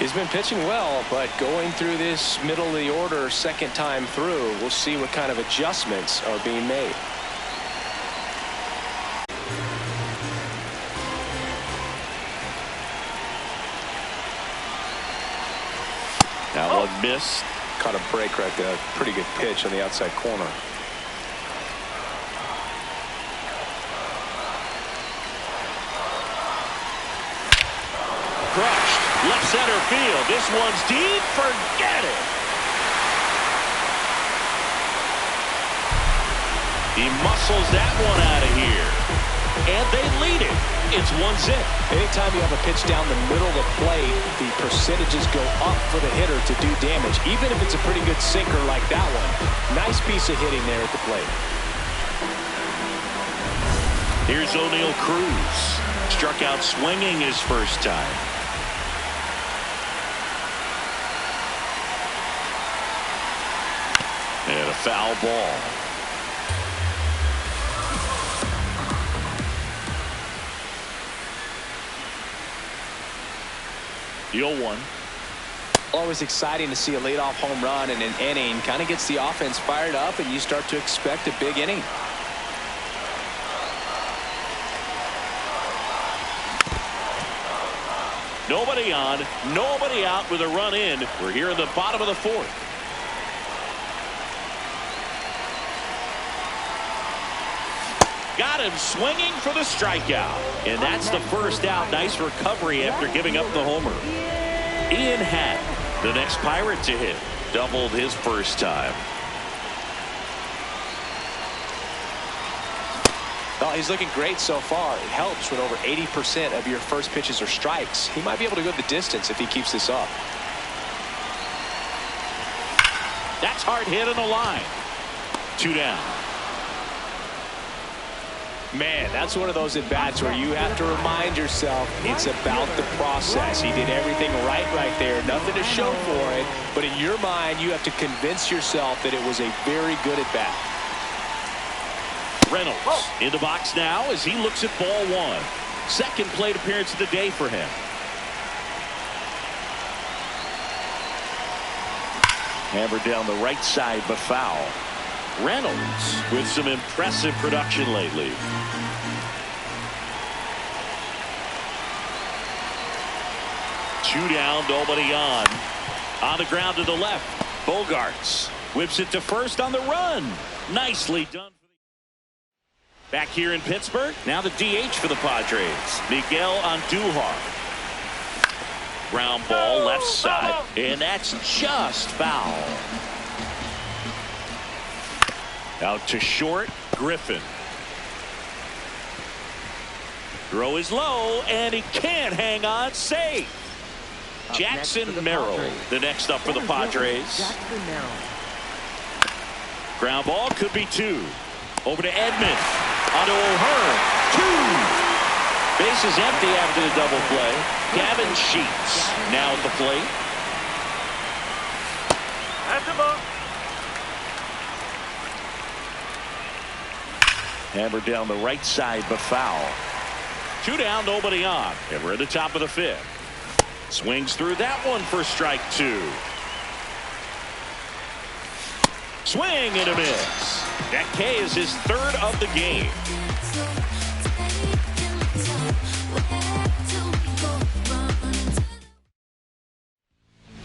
He's been pitching well, but going through this middle of the order second time through, we'll see what kind of adjustments are being made. Now one missed. Caught a break right there. Pretty good pitch on the outside corner. Crushed. Left center field. This one's deep. Forget it. He muscles that one out of here. And they lead it. It's 1-0. Anytime you have a pitch down the middle of the plate, the percentages go up for the hitter to do damage, even if it's a pretty good sinker like that one. Nice piece of hitting there at the plate. Here's O'Neal Cruz. Struck out swinging his first time. And a foul ball. The 0-1. Always exciting to see a leadoff home run in an inning. Kind of gets the offense fired up, and you start to expect a big inning. Nobody on, nobody out with a run in. We're here in the bottom of the fourth. Got him swinging for the strikeout. And that's the first out. Nice recovery after giving up the homer. Ian Happ, the next Pirate to hit. Doubled his first time. Well, he's looking great so far. It helps when over 80% of your first pitches are strikes. He might be able to go the distance if he keeps this up. That's hard hit on the line. 2 down. Man, that's one of those at-bats where you have to remind yourself it's about the process. He did everything right there. Nothing to show for it. But in your mind, you have to convince yourself that it was a very good at-bat. Reynolds in the box now as he looks at ball one. Second plate appearance of the day for him. Hammered down the right side, but foul. Reynolds with some impressive production lately. Two down, nobody on. On the ground to the left. Bogarts whips it to first on the run. Nicely done. Back here in Pittsburgh, now the DH for the Padres, Miguel Andujar. Ground ball left side, and that's just foul. Out to short, Griffin. Throw is low, and he can't hang on safe. Jackson Merrill, the next up for the Padres. Ground ball could be two. Over to Edman. Onto O'Hearn. 2. Bases empty after the double play. Gavin Sheets now at the plate. That's a ball. Hammered down the right side, but foul. 2 down, nobody on. And we're at the top of the 5th. Swings through that one for strike 2. Swing and a miss. That K is his 3rd of the game.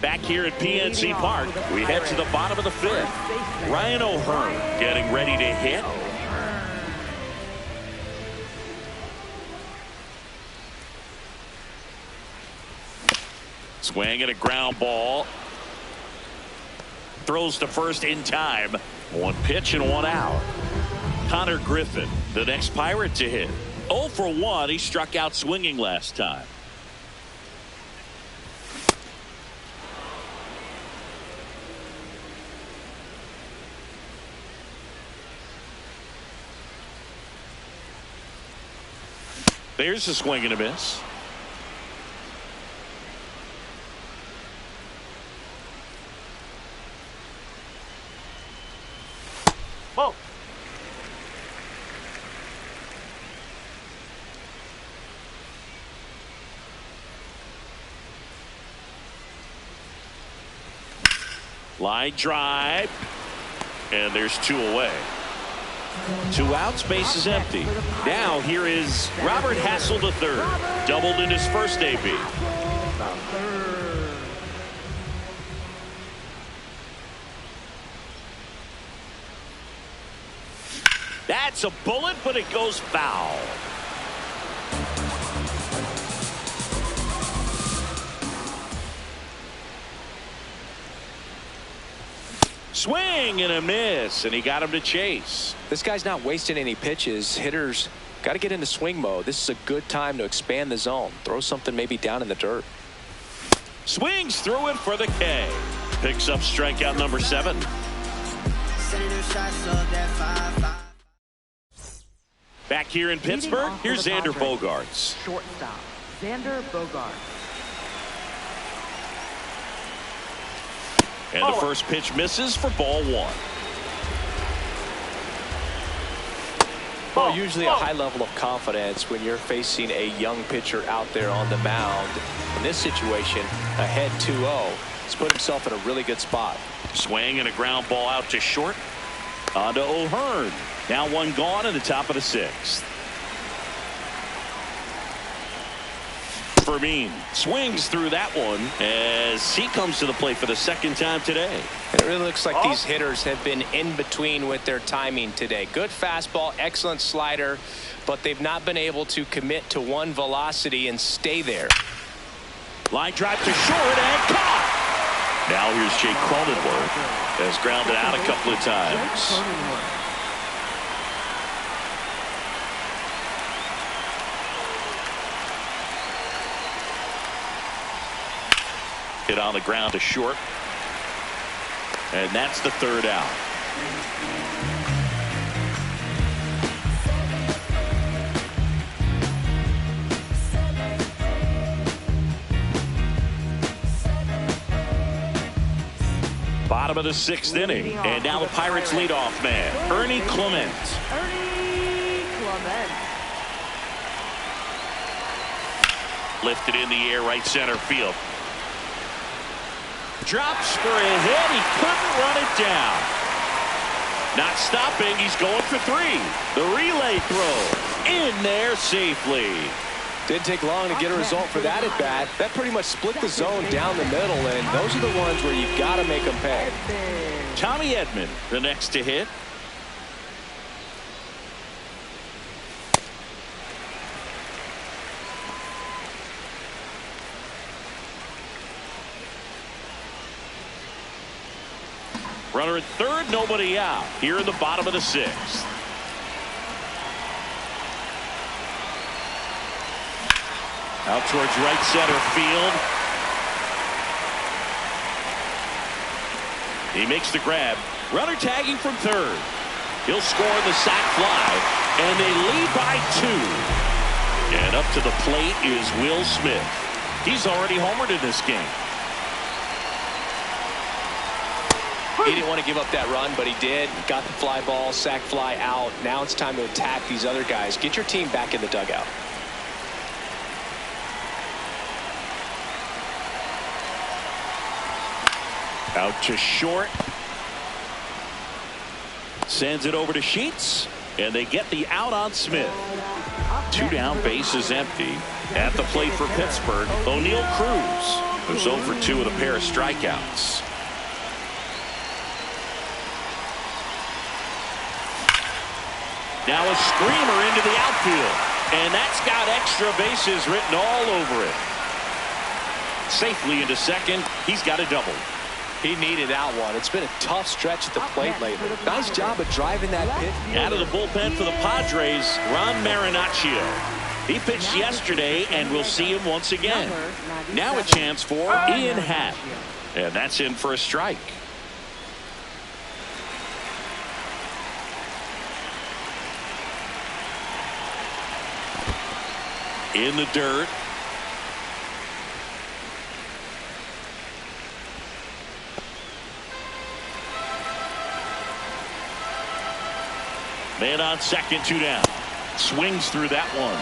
Back here at PNC Park, we head to the bottom of the 5th. Ryan O'Hearn getting ready to hit. Swing and a ground ball. Throws to first in time. 1 pitch and 1 out. Connor Griffin, the next Pirate to hit. 0 for 1. He struck out swinging last time. There's a swing and a miss. Ball. Line drive. And there's 2 away. 2 outs, base is empty. Now here is Robert Hassel III. Doubled in his first AB. That's a bullet, but it goes foul. Swing and a miss, and he got him to chase. This guy's not wasting any pitches. Hitters got to get into swing mode. This is a good time to expand the zone. Throw something maybe down in the dirt. Swings through it for the K. Picks up strikeout number 7. Back here in Pittsburgh, here's Xander Bogaerts. Shortstop, Xander Bogaerts. And the first pitch misses for ball one. Well, usually a high level of confidence when you're facing a young pitcher out there on the mound. In this situation, ahead 2-0. He's put himself in a really good spot. Swing and a ground ball out to short. On to O'Hearn. Now one gone in the top of the sixth. Fermin swings through that one as he comes to the plate for the second time today. And it really looks like these hitters have been in between with their timing today. Good fastball, excellent slider, but they've not been able to commit to one velocity and stay there. Line drive to short and caught. Now here's Jake Cronenworth, has grounded out a couple of times. Hit on the ground to short. And that's the third out. Bottom of the sixth inning. And now the Pirates leadoff man, Ernie Clement. Ernie Clement. Lifted in the air, right center field. Drops for a hit. He couldn't run it down. Not stopping. He's going for three. The relay throw in there safely. Didn't take long to get a result for that at bat. That pretty much split the zone down the middle, and those are the ones where you've got to make them pay. Tommy Edman, the next to hit. Runner at third, nobody out. Here in the bottom of the sixth. Out towards right center field. He makes the grab. Runner tagging from third. He'll score the sac fly. And they lead by 2. And up to the plate is Will Smith. He's already homered in this game. He didn't want to give up that run, but he did. Got the fly ball, sac fly out. Now it's time to attack these other guys. Get your team back in the dugout. Out to short. Sends it over to Sheets. And they get the out on Smith. 2 down, bases empty. At the plate for Pittsburgh, O'Neal Cruz, who's 0 for 2 with a pair of strikeouts. Now a screamer into the outfield. And that's got extra bases written all over it. Safely into second. He's got a double. He needed that one. It's been a tough stretch at the plate lately. Nice job of driving that pitch. Out of the bullpen for the Padres, Ron Marinaccio. He pitched yesterday, and we'll see him once again. Now a chance for Ian Happ. And that's in for a strike. In the dirt. Man on second, 2 down. Swings through that one.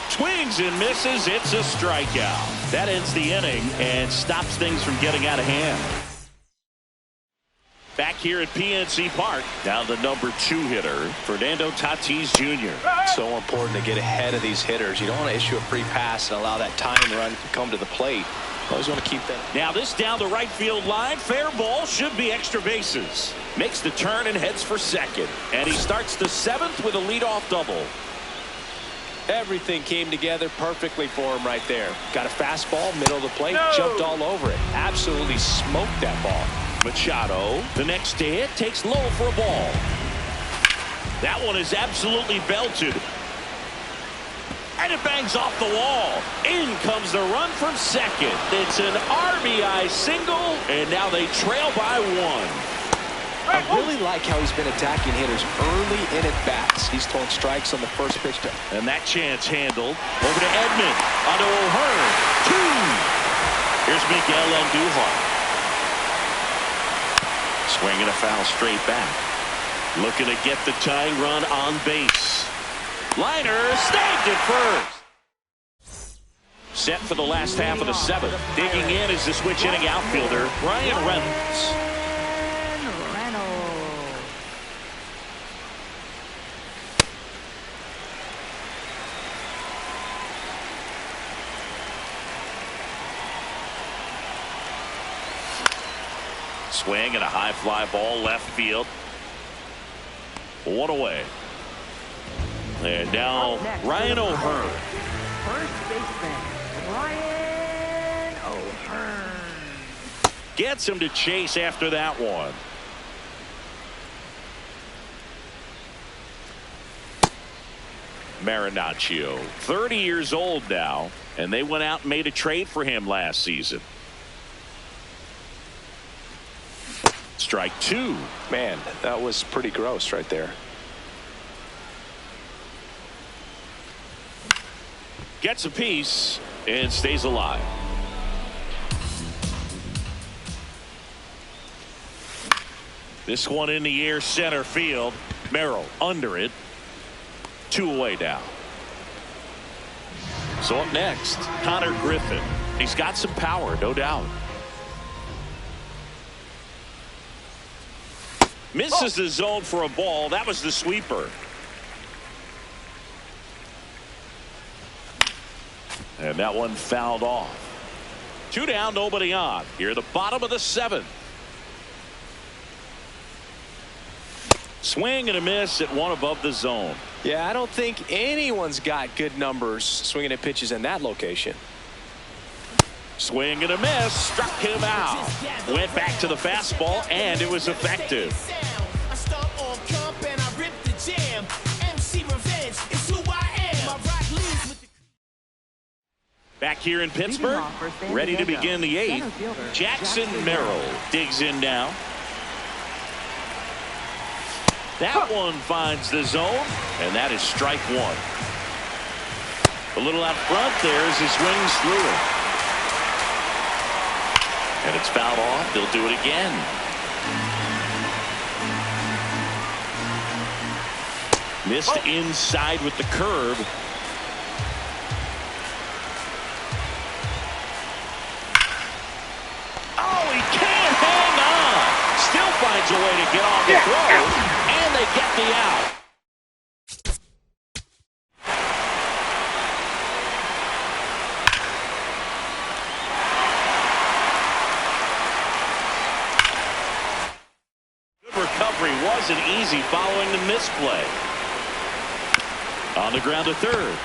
Swings and misses. It's a strikeout. That ends the inning and stops things from getting out of hand. Back here at PNC Park, now the number 2 hitter, Fernando Tatis Jr. So important to get ahead of these hitters. You don't want to issue a free pass and allow that time run to come to the plate. Always want to keep that. Now this down the right field line. Fair ball, should be extra bases. Makes the turn and heads for second. And he starts the 7th with a leadoff double. Everything came together perfectly for him right there. Got a fastball, middle of the plate, jumped all over it. Absolutely smoked that ball. Machado, the next to hit, takes low for a ball. That one is absolutely belted. And it bangs off the wall. In comes comes the run from second. It's an RBI single, and now they trail by 1. I really like how he's been attacking hitters early in at bats. He's throwing strikes on the first pitch. And that chance handled. Over to Edman. Onto O'Hearn. 2. Here's Miguel Andujar. Swinging a foul straight back. Looking to get the tying run on base. Liner snagged it first. Set for the last half of the 7th. Digging in is the switch hitting outfielder, Ryan Reynolds. Swing and a high fly ball left field. 1 away. And now Ryan O'Hearn. First baseman, Ryan O'Hearn. Gets him to chase after that one. Marinaccio, 30 years old now, and they went out and made a trade for him last season. Strike 2. Man, that was pretty gross right there. Gets a piece and stays alive. This one in the air, center field. Merrill under it. 2 away now. So up next, Connor Griffin. He's got some power, no doubt. Misses the zone for a ball. That was the sweeper. And that one fouled off. 2 down, nobody on. Here at the bottom of the 7th. Swing and a miss at 1 above the zone. Yeah, I don't think anyone's got good numbers swinging at pitches in that location. Swing and a miss. Struck him out. Went back to the fastball, and it was effective. Back here in Pittsburgh, ready to begin the 8th. Jackson Merrill digs in now. That one finds the zone, and that is strike 1. A little out front there as he swings through it. And it's fouled off. They'll do it again. Missed inside with the curve. Oh, he can't hang on. Still finds a way to get on the throw. And they get the out. Good recovery wasn't easy following the misplay. On the ground to third.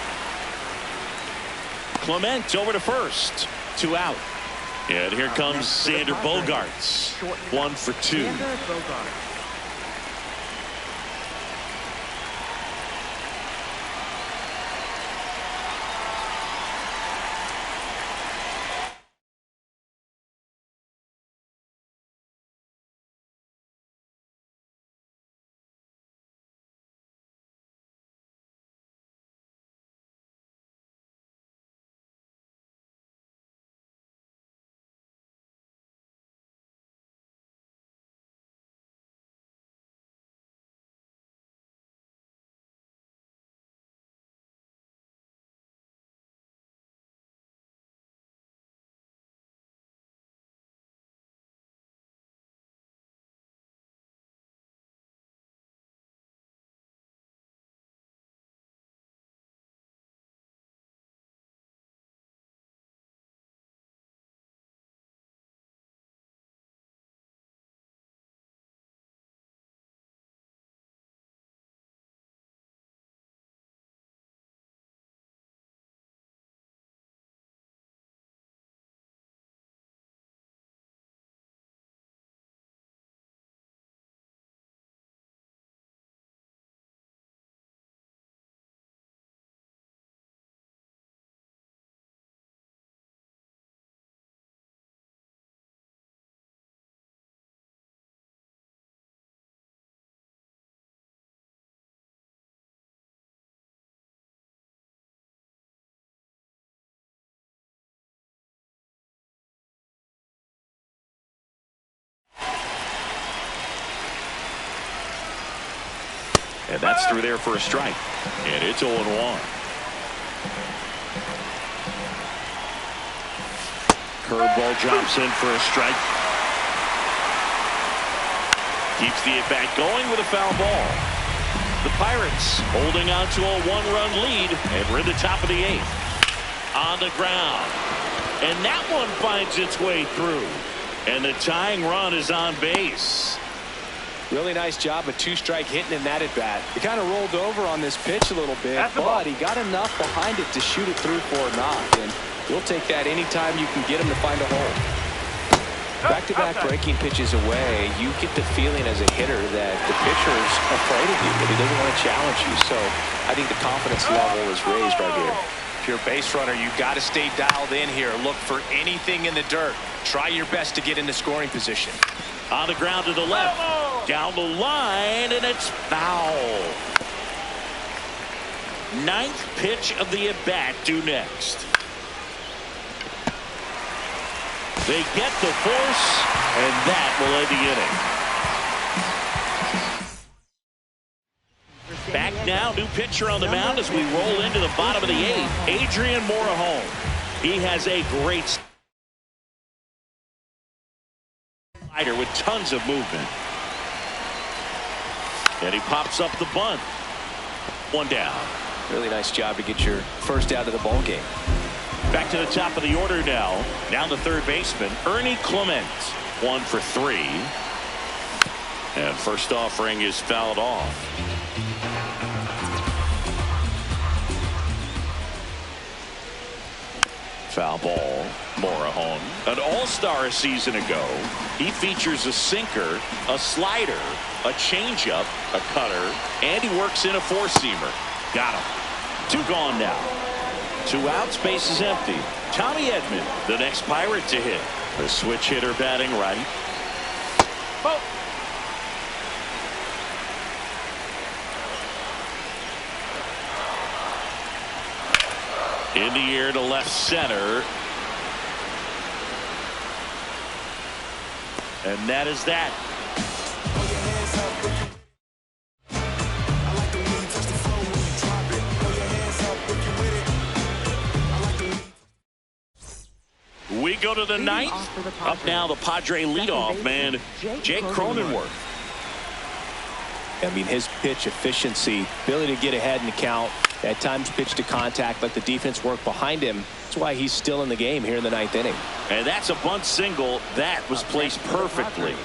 Clement over to first. 2 out. And here comes Xander Bogaerts. 1 for 2. Xander Bogaerts. And that's through there for a strike. And it's 0-1. Curveball drops in for a strike. Keeps the at-bat going with a foul ball. The Pirates holding on to a one-run lead, and we're in the top of the 8th. On the ground. And that one finds its way through. And the tying run is on base. Really nice job of two-strike hitting in that at-bat. He kind of rolled over on this pitch a little bit, but he got enough behind it to shoot it through for a knock. And we'll take that anytime you can get him to find a hole. Back-to-back breaking pitches away, you get the feeling as a hitter that the pitcher's afraid of you, that he doesn't want to challenge you. So I think the confidence level is raised right here. If you're a base runner, you've got to stay dialed in here. Look for anything in the dirt. Try your best to get into scoring position. On the ground to the left. Down the line, and it's foul. 9th pitch of the at-bat due next. They get the force, and that will end the inning. Back now, new pitcher on the mound as we roll into the bottom of the 8th. Adrian Morejon. He has a great slider with tons of movement. And he pops up the bunt. 1 down. Really nice job to get your first out of the ball game. Back to the top of the order now. Down the third baseman, Ernie Clement. 1 for 3. And first offering is fouled off. Foul ball. Morejon, an all-star a season ago. He features a sinker, a slider, a changeup, a cutter, and he works in a four-seamer. Got him. 2 gone now. 2 outs, base is empty. Tommy Edman, the next Pirate to hit. The switch hitter batting right. Oh. In the air to left center. And that is that. We go to the 9th. Up now, the Padre leadoff man, Jake Cronenworth. I mean, his pitch efficiency, ability to get ahead in the count, at times pitch to contact, let the defense work behind him. That's why he's still in the game here in the 9th inning. And that's a bunt single that was placed perfectly.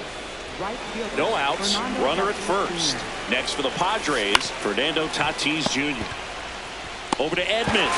No outs, runner at first. Next for the Padres, Fernando Tatis Jr. Over to Edman.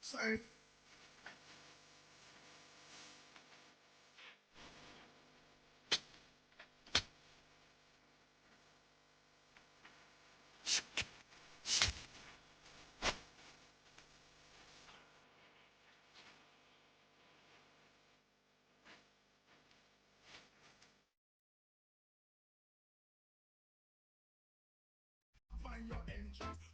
Same. Find your entrance.